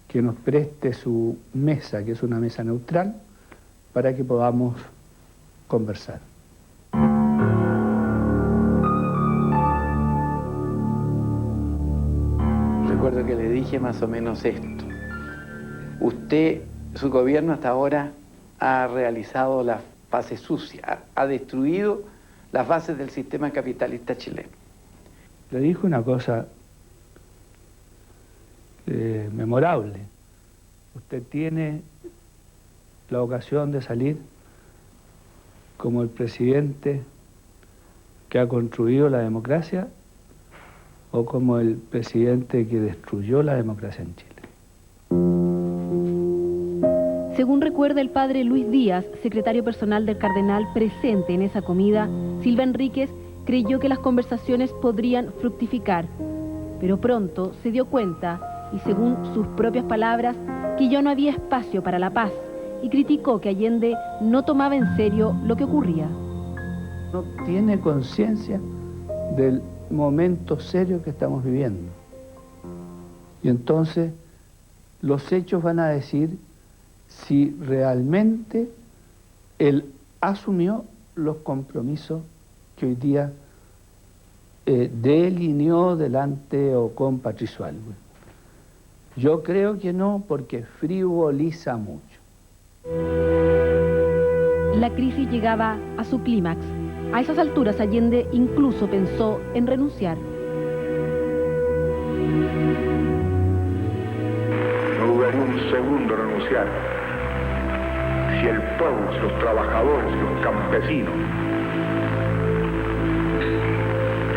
que nos preste su mesa, que es una mesa neutral, para que podamos conversar. Recuerdo que le dije más o menos esto. Usted, su gobierno hasta ahora ha realizado la fase sucia, ha destruido las bases del sistema capitalista chileno. Le dijo una cosa memorable. Usted tiene la ocasión de salir como el presidente que ha construido la democracia o como el presidente que destruyó la democracia en Chile. Según recuerda el padre Luis Díaz, secretario personal del cardenal presente en esa comida, Silva Enríquez creyó que las conversaciones podrían fructificar, pero pronto se dio cuenta, y según sus propias palabras, que ya no había espacio para la paz, y criticó que Allende no tomaba en serio lo que ocurría. No tiene conciencia del momento serio que estamos viviendo. Y entonces los hechos van a decir si realmente él asumió los compromisos que hoy día delineó delante o con Patricio Aylwin. Yo creo que no, porque frivoliza mucho. La crisis llegaba a su clímax. A esas alturas Allende incluso pensó en renunciar. No dudaría un segundo en renunciar si el pueblo, los trabajadores, los campesinos,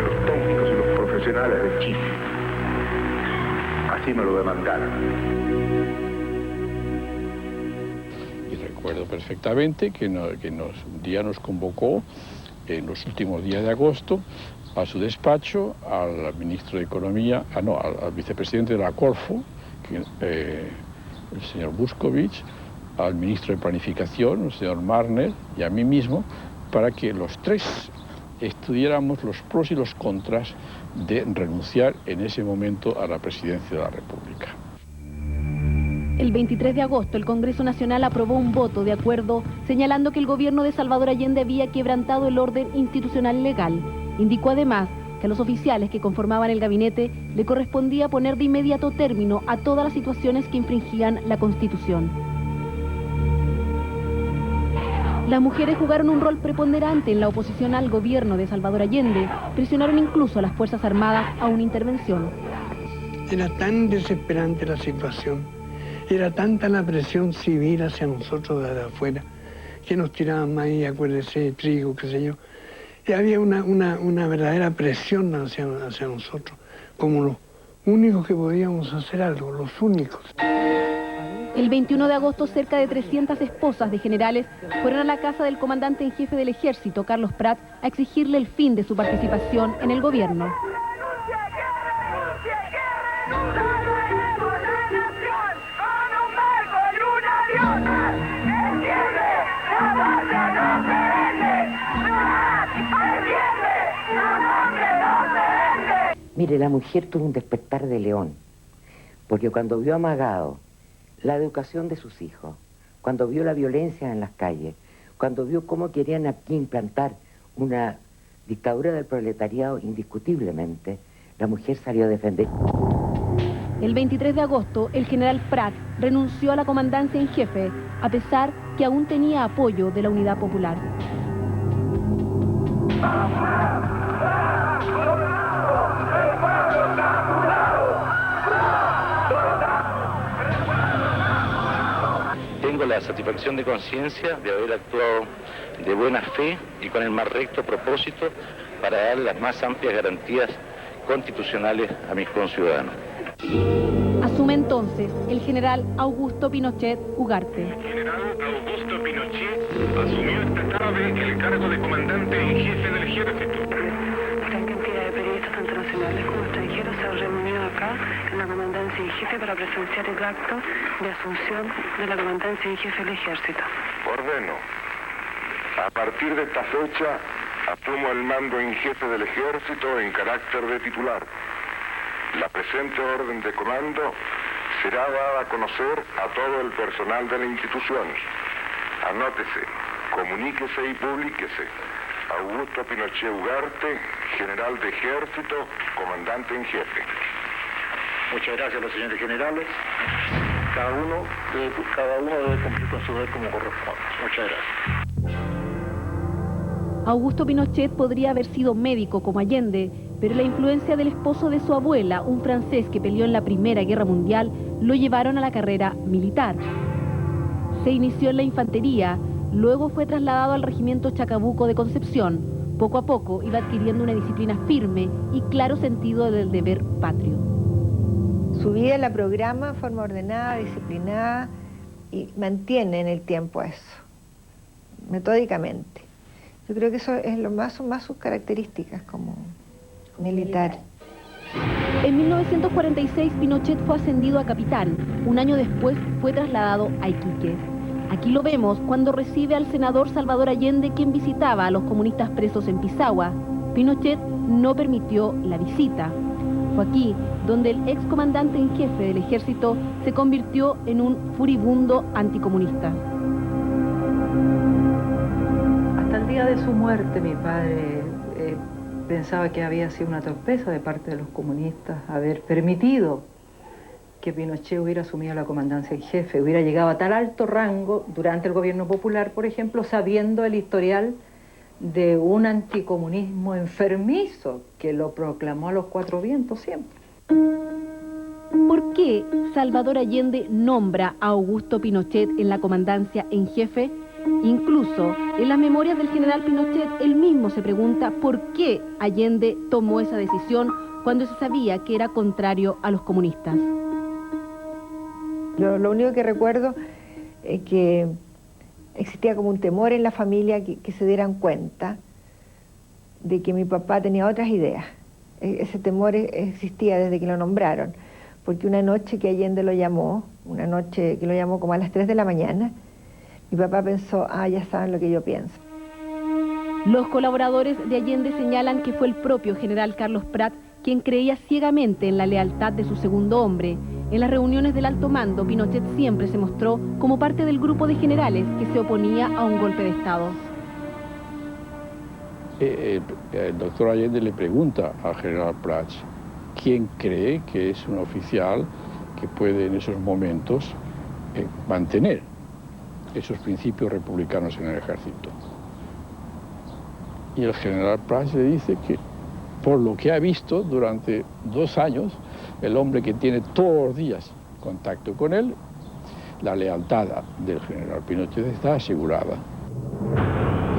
los técnicos y los profesionales de Chile así me lo demandaran. Y recuerdo perfectamente que un día nos convocó en los últimos días de agosto a su despacho al ministro de Economía, al vicepresidente de la Corfo, el señor Buscovich, al ministro de Planificación, el señor Marner, y a mí mismo, para que los tres estudiáramos los pros y los contras de renunciar en ese momento a la presidencia de la República. El 23 de agosto, el Congreso Nacional aprobó un voto de acuerdo señalando que el gobierno de Salvador Allende había quebrantado el orden institucional legal. Indicó además que a los oficiales que conformaban el gabinete le correspondía poner de inmediato término a todas las situaciones que infringían la Constitución. Las mujeres jugaron un rol preponderante en la oposición al gobierno de Salvador Allende, presionaron incluso a las Fuerzas Armadas a una intervención. Era tan desesperante la situación, era tanta la presión civil hacia nosotros desde afuera, que nos tiraban maíz, acuérdese, trigo, qué sé yo. Y había una verdadera presión hacia nosotros, como los únicos que podíamos hacer algo, los únicos. El 21 de agosto, cerca de 300 esposas de generales fueron a la casa del comandante en jefe del ejército, Carlos Prats, a exigirle el fin de su participación en el gobierno. Mire, la mujer tuvo un despertar de león, porque cuando vio amagado la educación de sus hijos, cuando vio la violencia en las calles, cuando vio cómo querían aquí implantar una dictadura del proletariado indiscutiblemente, la mujer salió a defender. El 23 de agosto, el general Prats renunció a la comandancia en jefe, a pesar que aún tenía apoyo de la Unidad Popular. Tengo la satisfacción de conciencia de haber actuado de buena fe y con el más recto propósito para dar las más amplias garantías constitucionales a mis conciudadanos. Asume entonces el general Augusto Pinochet Ugarte. El general Augusto Pinochet asumió esta tarde el cargo de comandante en jefe del ejército. Gran cantidad de periodistas tanto nacionales como extranjeros se han reunido acá en la comandancia en jefe para presenciar el acto de asunción de la comandancia en jefe del ejército. Ordeno, a partir de esta fecha, asumo el mando en jefe del ejército en carácter de titular. La presente orden de comando será dada a conocer a todo el personal de la institución. Anótese, comuníquese y publíquese. Augusto Pinochet Ugarte, general de ejército, comandante en jefe. Muchas gracias a los señores generales. Cada uno debe cumplir con su deber como corresponde. Muchas gracias. Augusto Pinochet podría haber sido médico como Allende, pero la influencia del esposo de su abuela, un francés que peleó en la Primera Guerra Mundial, lo llevaron a la carrera militar. Se inició en la infantería, luego fue trasladado al regimiento Chacabuco de Concepción. Poco a poco iba adquiriendo una disciplina firme y claro sentido del deber patrio. Su vida la programa de forma ordenada, disciplinada y mantiene en el tiempo eso, metódicamente. Yo creo que eso es son más sus características como militar. En 1946 Pinochet fue ascendido a capitán. Un año después fue trasladado a Iquique. Aquí lo vemos cuando recibe al senador Salvador Allende, quien visitaba a los comunistas presos en Pisagua. Pinochet no permitió la visita. Fue aquí donde el excomandante en jefe del ejército se convirtió en un furibundo anticomunista. Hasta el día de su muerte, mi padre pensaba que había sido una torpeza de parte de los comunistas haber permitido que Pinochet hubiera asumido la comandancia en jefe, hubiera llegado a tal alto rango durante el gobierno popular, por ejemplo, sabiendo el historial de un anticomunismo enfermizo que lo proclamó a los cuatro vientos siempre. ¿Por qué Salvador Allende nombra a Augusto Pinochet en la comandancia en jefe? Incluso en las memorias del general Pinochet, él mismo se pregunta por qué Allende tomó esa decisión cuando se sabía que era contrario a los comunistas. Lo único que recuerdo es que existía como un temor en la familia que se dieran cuenta de que mi papá tenía otras ideas. Ese temor existía desde que lo nombraron, porque una noche que Allende lo llamó, una noche que lo llamó como a las 3 de la mañana, mi papá pensó, ya saben lo que yo pienso. Los colaboradores de Allende señalan que fue el propio general Carlos Prats quien creía ciegamente en la lealtad de su segundo hombre. En las reuniones del alto mando, Pinochet siempre se mostró como parte del grupo de generales que se oponía a un golpe de Estado. El doctor Allende le pregunta al general Prats quién cree que es un oficial que puede en esos momentos mantener esos principios republicanos en el ejército. Y el general Prats le dice que por lo que ha visto durante 2 años, el hombre que tiene todos los días contacto con él, la lealtad del general Pinochet está asegurada.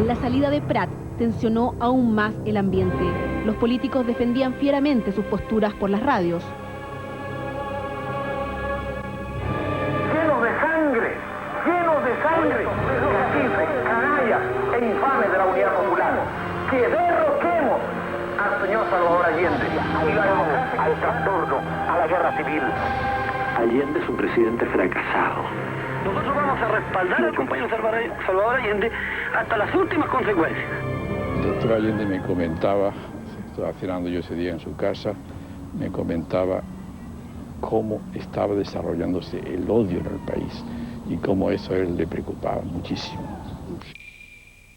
La salida de Prats tensionó aún más el ambiente. Los políticos defendían fieramente sus posturas por las radios. Llenos de sangre, caciques, canallas e infames de la Unidad Popular, que derroquemos al señor Salvador Allende y la democracia al trastorno, a la guerra civil. Allende es un presidente fracasado. Nosotros vamos a respaldar al compañero Salvador Allende hasta las últimas consecuencias. El doctor Allende me comentaba, estaba cenando yo ese día en su casa, me comentaba cómo estaba desarrollándose el odio en el país y cómo eso a él le preocupaba muchísimo.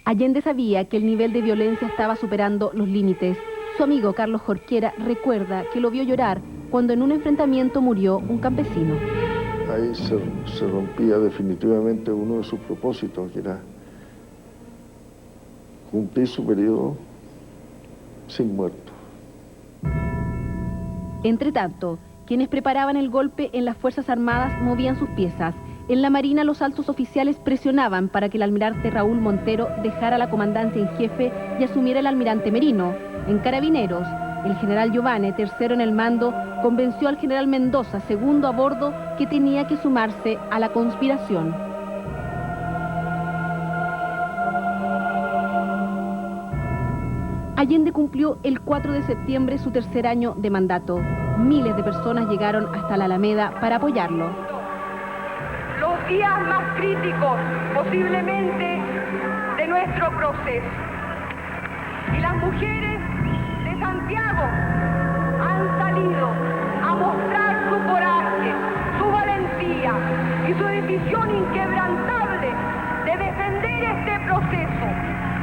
Allende sabía que el nivel de violencia estaba superando los límites. Su amigo Carlos Jorquera recuerda que lo vio llorar cuando en un enfrentamiento murió un campesino. Ahí se rompía definitivamente uno de sus propósitos, que era cumplir su periodo sin muertos. Entre tanto, quienes preparaban el golpe en las Fuerzas Armadas movían sus piezas. En la Marina los altos oficiales presionaban para que el almirante Raúl Montero dejara la comandancia en jefe y asumiera el almirante Merino. En Carabineros, el general Giovane, tercero en el mando, convenció al general Mendoza, segundo a bordo, que tenía que sumarse a la conspiración. Allende cumplió el 4 de septiembre su tercer año de mandato. Miles de personas llegaron hasta la Alameda para apoyarlo. Los días más críticos, posiblemente, de nuestro proceso. Y las mujeres de Santiago han salido a mostrar su coraje, su valentía y su decisión inquebrantable de defender este proceso,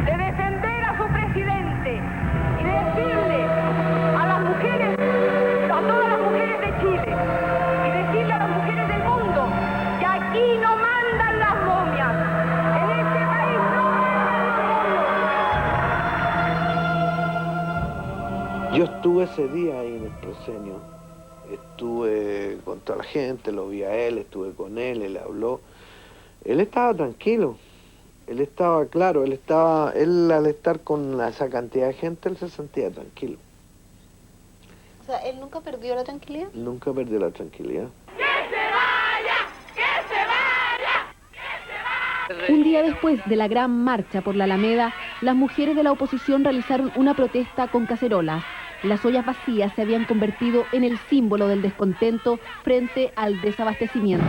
de defender a su presidente y de decirle a las mujeres, a todas las mujeres de Chile y decirle a las mujeres del mundo que aquí no mandan las momias, en este país no mandan las momias. Yo estuve ese día ahí en el proscenio, estuve con toda la gente, lo vi a él, estuve con él habló. Él estaba tranquilo, él estaba claro, él al estar con esa cantidad de gente, él se sentía tranquilo. O sea, ¿él nunca perdió la tranquilidad? Nunca perdió la tranquilidad. Un día después de la gran marcha por la Alameda, las mujeres de la oposición realizaron una protesta con cacerolas. Las ollas vacías se habían convertido en el símbolo del descontento frente al desabastecimiento.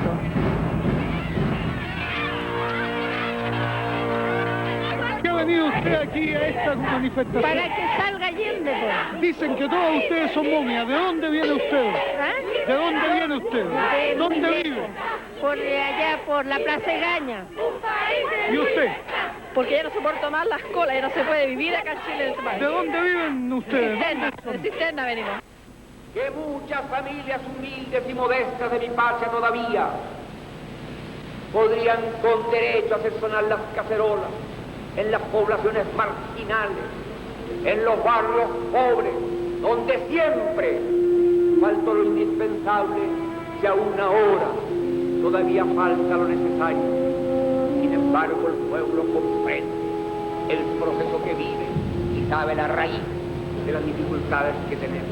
¿Qué ha venido usted aquí a esta manifestación? Para que salga Allende, pues. Dicen que todos ustedes son momias. ¿De dónde viene usted? ¿Ah? ¿De dónde viene usted? ¿Dónde vive? Por allá, por la Plaza Egaña. ¿Y usted? Porque ya no soporto más las colas, ya no se puede vivir acá en Chile en este país. ¿De dónde viven ustedes? De Cisterna venimos. Que muchas familias humildes y modestas de mi patria todavía podrían con derecho hacer sonar las cacerolas en las poblaciones marginales, en los barrios pobres, donde siempre faltó lo indispensable, si aún ahora todavía falta lo necesario. Sin embargo, el pueblo comprende el proceso que vive y sabe la raíz de las dificultades que tenemos.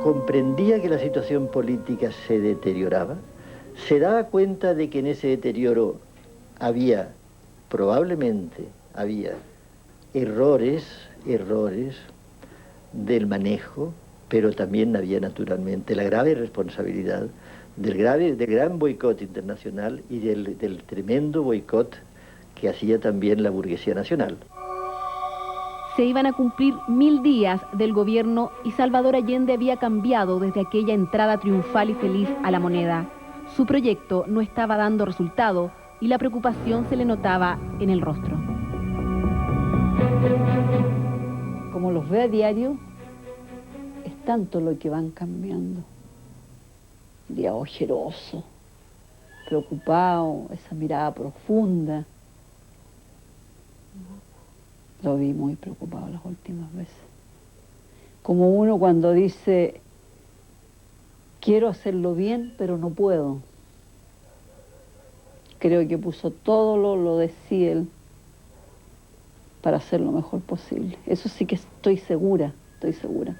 Comprendía que la situación política se deterioraba, se daba cuenta de que en ese deterioro probablemente había errores del manejo, pero también había naturalmente la grave responsabilidad del gran boicot internacional y del tremendo boicot que hacía también la burguesía nacional. Se iban a cumplir 1000 días del gobierno y Salvador Allende había cambiado desde aquella entrada triunfal y feliz a la moneda. Su proyecto no estaba dando resultado y la preocupación se le notaba en el rostro. Como los ve a diario, es tanto lo que van cambiando. El día ojeroso, preocupado, esa mirada profunda. Lo vi muy preocupado las últimas veces. Como uno cuando dice, quiero hacerlo bien, pero no puedo. Creo que puso todo lo de sí él para hacer lo mejor posible. Eso sí que estoy segura, estoy segura.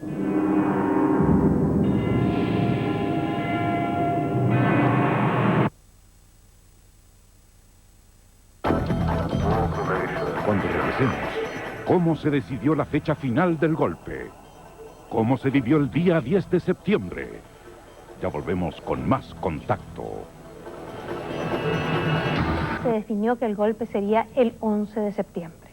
¿Cómo se decidió la fecha final del golpe? ¿Cómo se vivió el día 10 de septiembre? Ya volvemos con más Contacto. Se definió que el golpe sería el 11 de septiembre.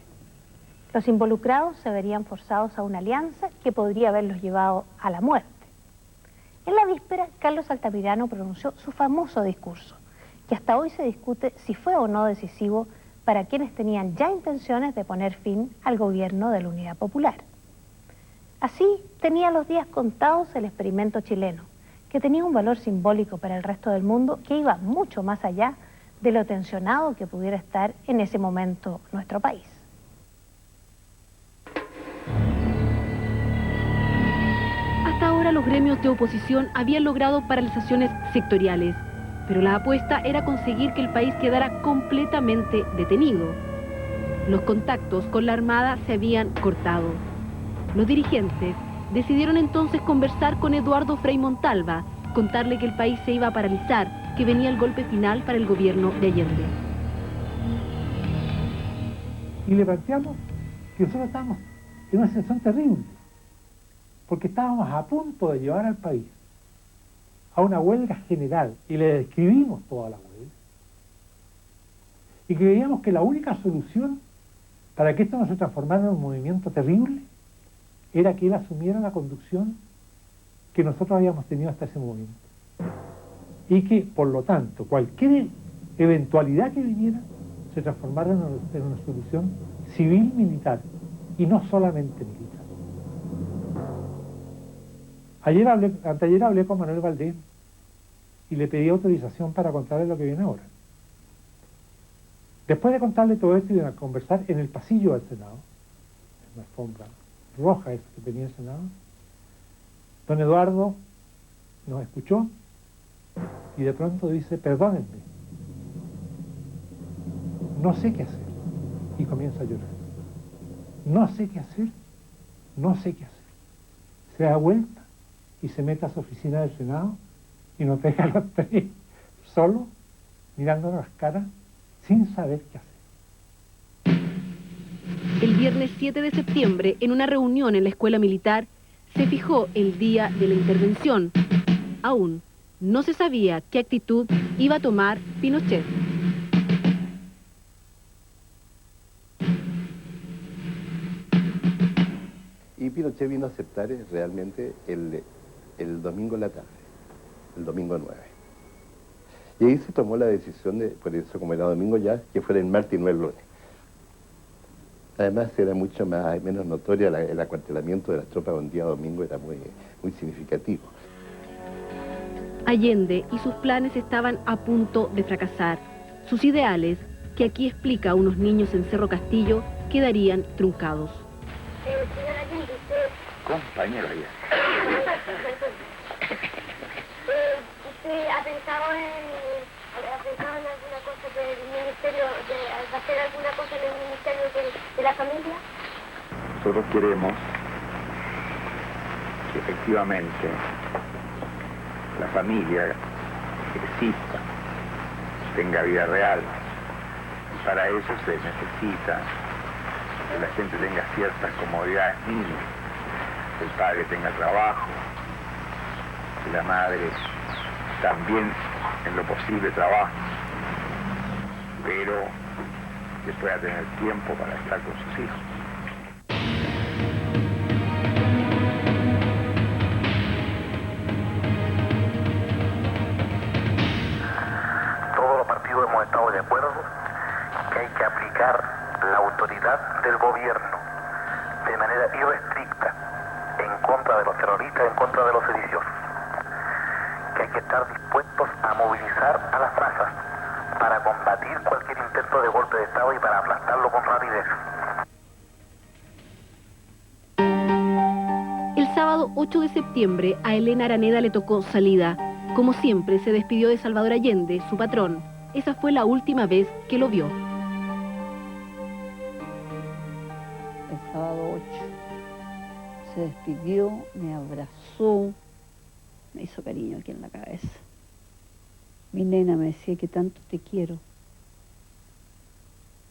Los involucrados se verían forzados a una alianza que podría haberlos llevado a la muerte. En la víspera, Carlos Altamirano pronunció su famoso discurso, que hasta hoy se discute si fue o no decisivo para quienes tenían ya intenciones de poner fin al gobierno de la Unidad Popular. Así, tenía los días contados el experimento chileno, que tenía un valor simbólico para el resto del mundo que iba mucho más allá de lo tensionado que pudiera estar en ese momento nuestro país. Hasta ahora los gremios de oposición habían logrado paralizaciones sectoriales, pero la apuesta era conseguir que el país quedara completamente detenido. Los contactos con la Armada se habían cortado. Los dirigentes decidieron entonces conversar con Eduardo Frei Montalva, contarle que el país se iba a paralizar, que venía el golpe final para el gobierno de Allende. Y le planteamos que nosotros estábamos en una situación terrible, porque estábamos a punto de llevar al país a una huelga general, y le describimos toda la huelga, y creíamos que la única solución para que esto no se transformara en un movimiento terrible era que él asumiera la conducción que nosotros habíamos tenido hasta ese momento, y que, por lo tanto, cualquier eventualidad que viniera se transformara en una solución civil-militar, y no solamente militar. Anteayer hablé con Manuel Valdés y le pedí autorización para contarle lo que viene ahora. Después de contarle todo esto y de conversar en el pasillo del Senado, en la alfombra roja esa que tenía el Senado, don Eduardo nos escuchó y de pronto dice: perdónenme, no sé qué hacer, y comienza a llorar. No sé qué hacer, no sé qué hacer. Se da vuelta y se mete a su oficina del Senado y nos deja a los tres solos, mirándonos las caras, sin saber qué hacer. El viernes 7 de septiembre, en una reunión en la escuela militar, se fijó el día de la intervención. Aún no se sabía qué actitud iba a tomar Pinochet. Y Pinochet vino a aceptar realmente el domingo en la tarde, el domingo 9. Y ahí se tomó la decisión de, por eso como era domingo ya, que fuera el martes y no el lunes. Además era mucho menos notoria el acuartelamiento de las tropas un día domingo, era muy significativo. Allende y sus planes estaban a punto de fracasar. Sus ideales, que aquí explica a unos niños en Cerro Castillo, quedarían truncados. Compañero ya. ¿Usted ha pensado en alguna cosa del ministerio, de hacer alguna cosa en el ministerio de la familia? Nosotros queremos que efectivamente la familia exista, tenga vida real. Para eso se necesita que la gente tenga ciertas comodidades mínimas, que el padre tenga trabajo, que la madre también en lo posible trabaje, pero que pueda tener tiempo para estar con sus hijos. Todos los partidos hemos estado de acuerdo que hay que aplicar la autoridad del gobierno de manera irrestricta en contra de los terroristas, en contra de los sediciosos, que hay que estar dispuestos a movilizar a las masas para combatir cualquier intento de golpe de Estado y para aplastarlo con rapidez. El sábado 8 de septiembre a Elena Araneda le tocó salida. Como siempre, se despidió de Salvador Allende, su patrón. Esa fue la última vez que lo vio. El sábado 8 se despidió, me abrazó, me hizo cariño aquí en la cabeza. Mi nena, me decía que tanto te quiero.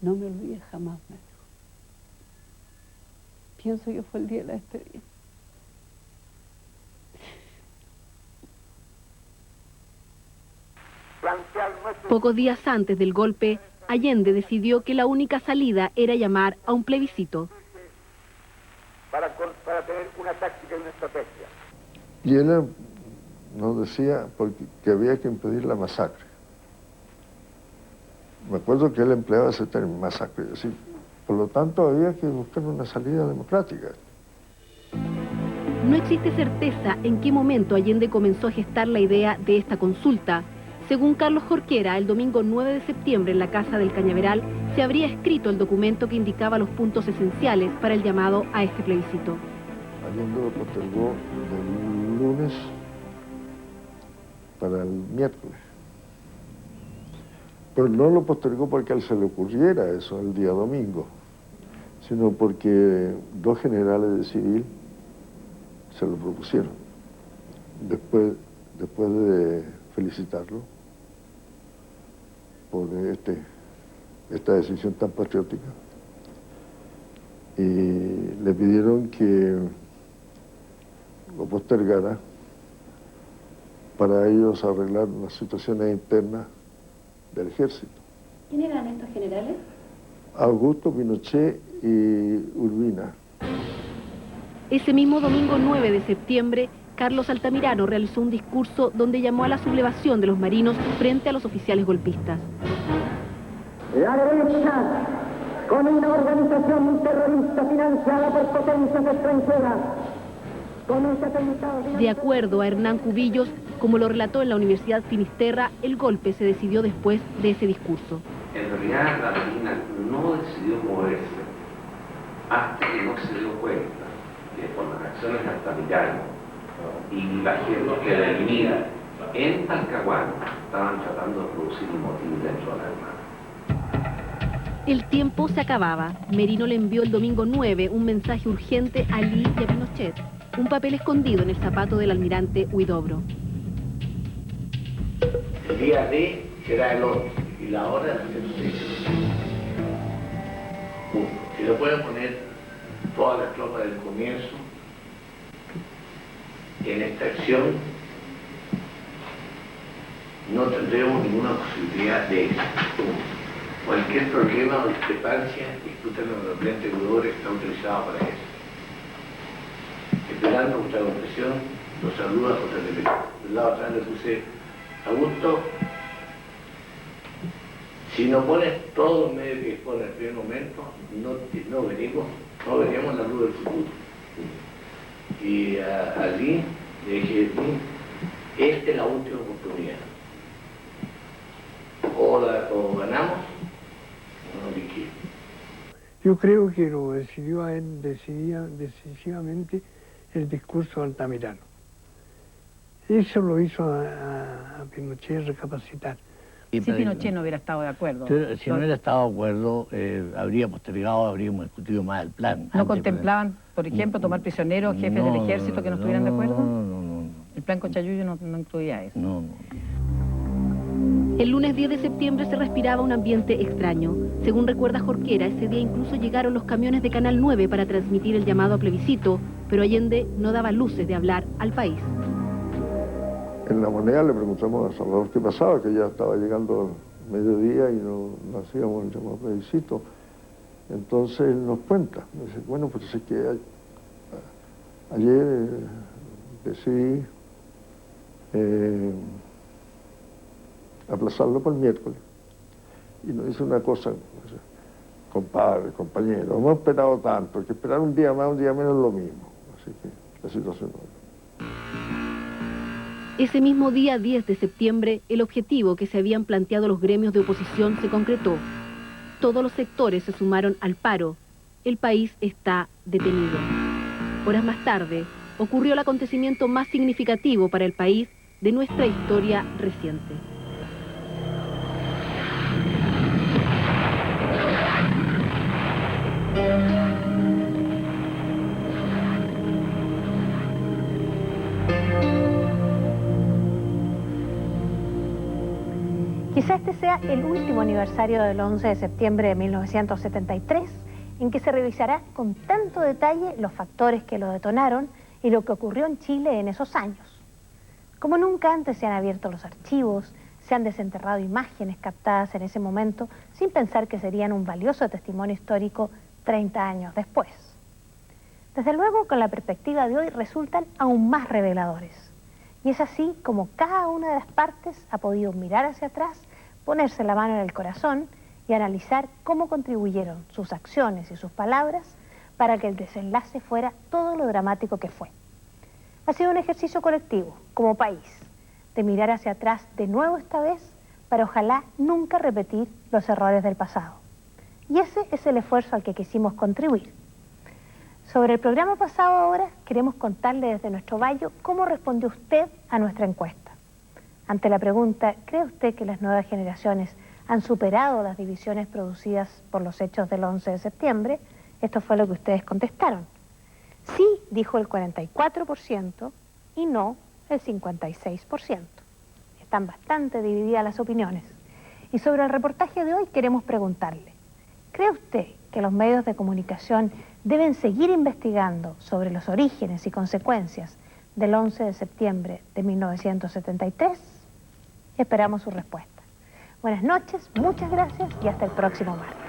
No me olvides jamás, me dijo. Pienso que fue el día de la despedida. Pocos días antes del golpe, Allende decidió que la única salida era llamar a un plebiscito. Para tener una táctica y una estrategia. Y él nos decía que había que impedir la masacre. Me acuerdo que él empleaba ese término, masacre. Así, por lo tanto, había que buscar una salida democrática. No existe certeza en qué momento Allende comenzó a gestar la idea de esta consulta. Según Carlos Jorquera, el domingo 9 de septiembre en la Casa del Cañaveral se habría escrito el documento que indicaba los puntos esenciales para el llamado a este plebiscito. Allende lo postergó del lunes para el miércoles. Pero no lo postergó porque a él se le ocurriera eso el día domingo, sino porque dos generales de civil se lo propusieron. Después de felicitarlo por esta decisión tan patriótica, y le pidieron que lo postergara para ellos arreglar las situaciones internas del ejército. ¿Quién eran estos generales? Augusto Pinochet y Urbina. Ese mismo domingo 9 de septiembre, Carlos Altamirano realizó un discurso donde llamó a la sublevación de los marinos frente a los oficiales golpistas. La derecha, con una organización terrorista financiada por potencias extranjeras, con este atentado... De acuerdo a Hernán Cubillos, como lo relató en la Universidad Finisterra, el golpe se decidió después de ese discurso. En realidad la Marina no decidió moverse hasta que no se dio cuenta que por las acciones de Altamirano y la gente que la elimina en Talcahuano estaban tratando de producir un motín dentro de la Armada. El tiempo se acababa. Merino le envió el domingo 9 un mensaje urgente a Lee y a Pinochet, un papel escondido en el zapato del almirante Huidobro. El día D será el 8 y la hora es el 6. Si lo pueden poner todas las tropas del comienzo en esta acción, no tendremos ninguna posibilidad de éxito. Cualquier problema o discrepancia, discútanlo en el frente Huidobro, está utilizado para eso. Esperando vuestra comprensión, los saluda José Pepe. Del lado atrás le puse Augusto. Si nos pones todos los medios que disponen en el primer momento, no veremos la luz del futuro. Y allí le dije, esta es la última oportunidad. O ganamos o no liquidamos. Yo creo que lo decidió a él decisivamente el discurso de Altamirano. Eso lo hizo a Pinochet recapacitar. Si Pinochet no hubiera estado de acuerdo. Si no hubiera estado de acuerdo, habríamos postergado, habríamos discutido más el plan. ¿No contemplaban, por ejemplo, tomar prisioneros jefes del ejército que no estuvieran de acuerdo? No. El plan Conchayuyo no incluía eso. No. El lunes 10 de septiembre se respiraba un ambiente extraño. Según recuerda Jorquera, ese día incluso llegaron los camiones de Canal 9 para transmitir el llamado a plebiscito, pero Allende no daba luces de hablar al país. En La Moneda le preguntamos a Salvador qué pasaba, que ya estaba llegando el mediodía y no hacíamos el llamado plebiscito. Entonces él nos cuenta, dice, bueno, pues es que ayer decidí aplazarlo para el miércoles. Y nos dice una cosa, compadre, compañero, hemos esperado tanto, que esperar un día más, un día menos es lo mismo. Así que la situación no es. Ese mismo día, 10 de septiembre, el objetivo que se habían planteado los gremios de oposición se concretó. Todos los sectores se sumaron al paro. El país está detenido. Horas más tarde, ocurrió el acontecimiento más significativo para el país de nuestra historia reciente. Quizá este sea el último aniversario del 11 de septiembre de 1973 en que se revisará con tanto detalle los factores que lo detonaron y lo que ocurrió en Chile en esos años. Como nunca antes se han abierto los archivos, se han desenterrado imágenes captadas en ese momento sin pensar que serían un valioso testimonio histórico 30 años después. Desde luego, con la perspectiva de hoy resultan aún más reveladores. Y es así como cada una de las partes ha podido mirar hacia atrás, ponerse la mano en el corazón y analizar cómo contribuyeron sus acciones y sus palabras para que el desenlace fuera todo lo dramático que fue. Ha sido un ejercicio colectivo, como país, de mirar hacia atrás de nuevo esta vez para ojalá nunca repetir los errores del pasado. Y ese es el esfuerzo al que quisimos contribuir. Sobre el programa pasado ahora queremos contarle desde nuestro Bayo cómo respondió usted a nuestra encuesta. Ante la pregunta, ¿cree usted que las nuevas generaciones han superado las divisiones producidas por los hechos del 11 de septiembre? Esto fue lo que ustedes contestaron. Sí, dijo el 44% y no el 56%. Están bastante divididas las opiniones. Y sobre el reportaje de hoy queremos preguntarle, ¿cree usted que los medios de comunicación deben seguir investigando sobre los orígenes y consecuencias del 11 de septiembre de 1973? Esperamos su respuesta. Buenas noches, muchas gracias y hasta el próximo martes.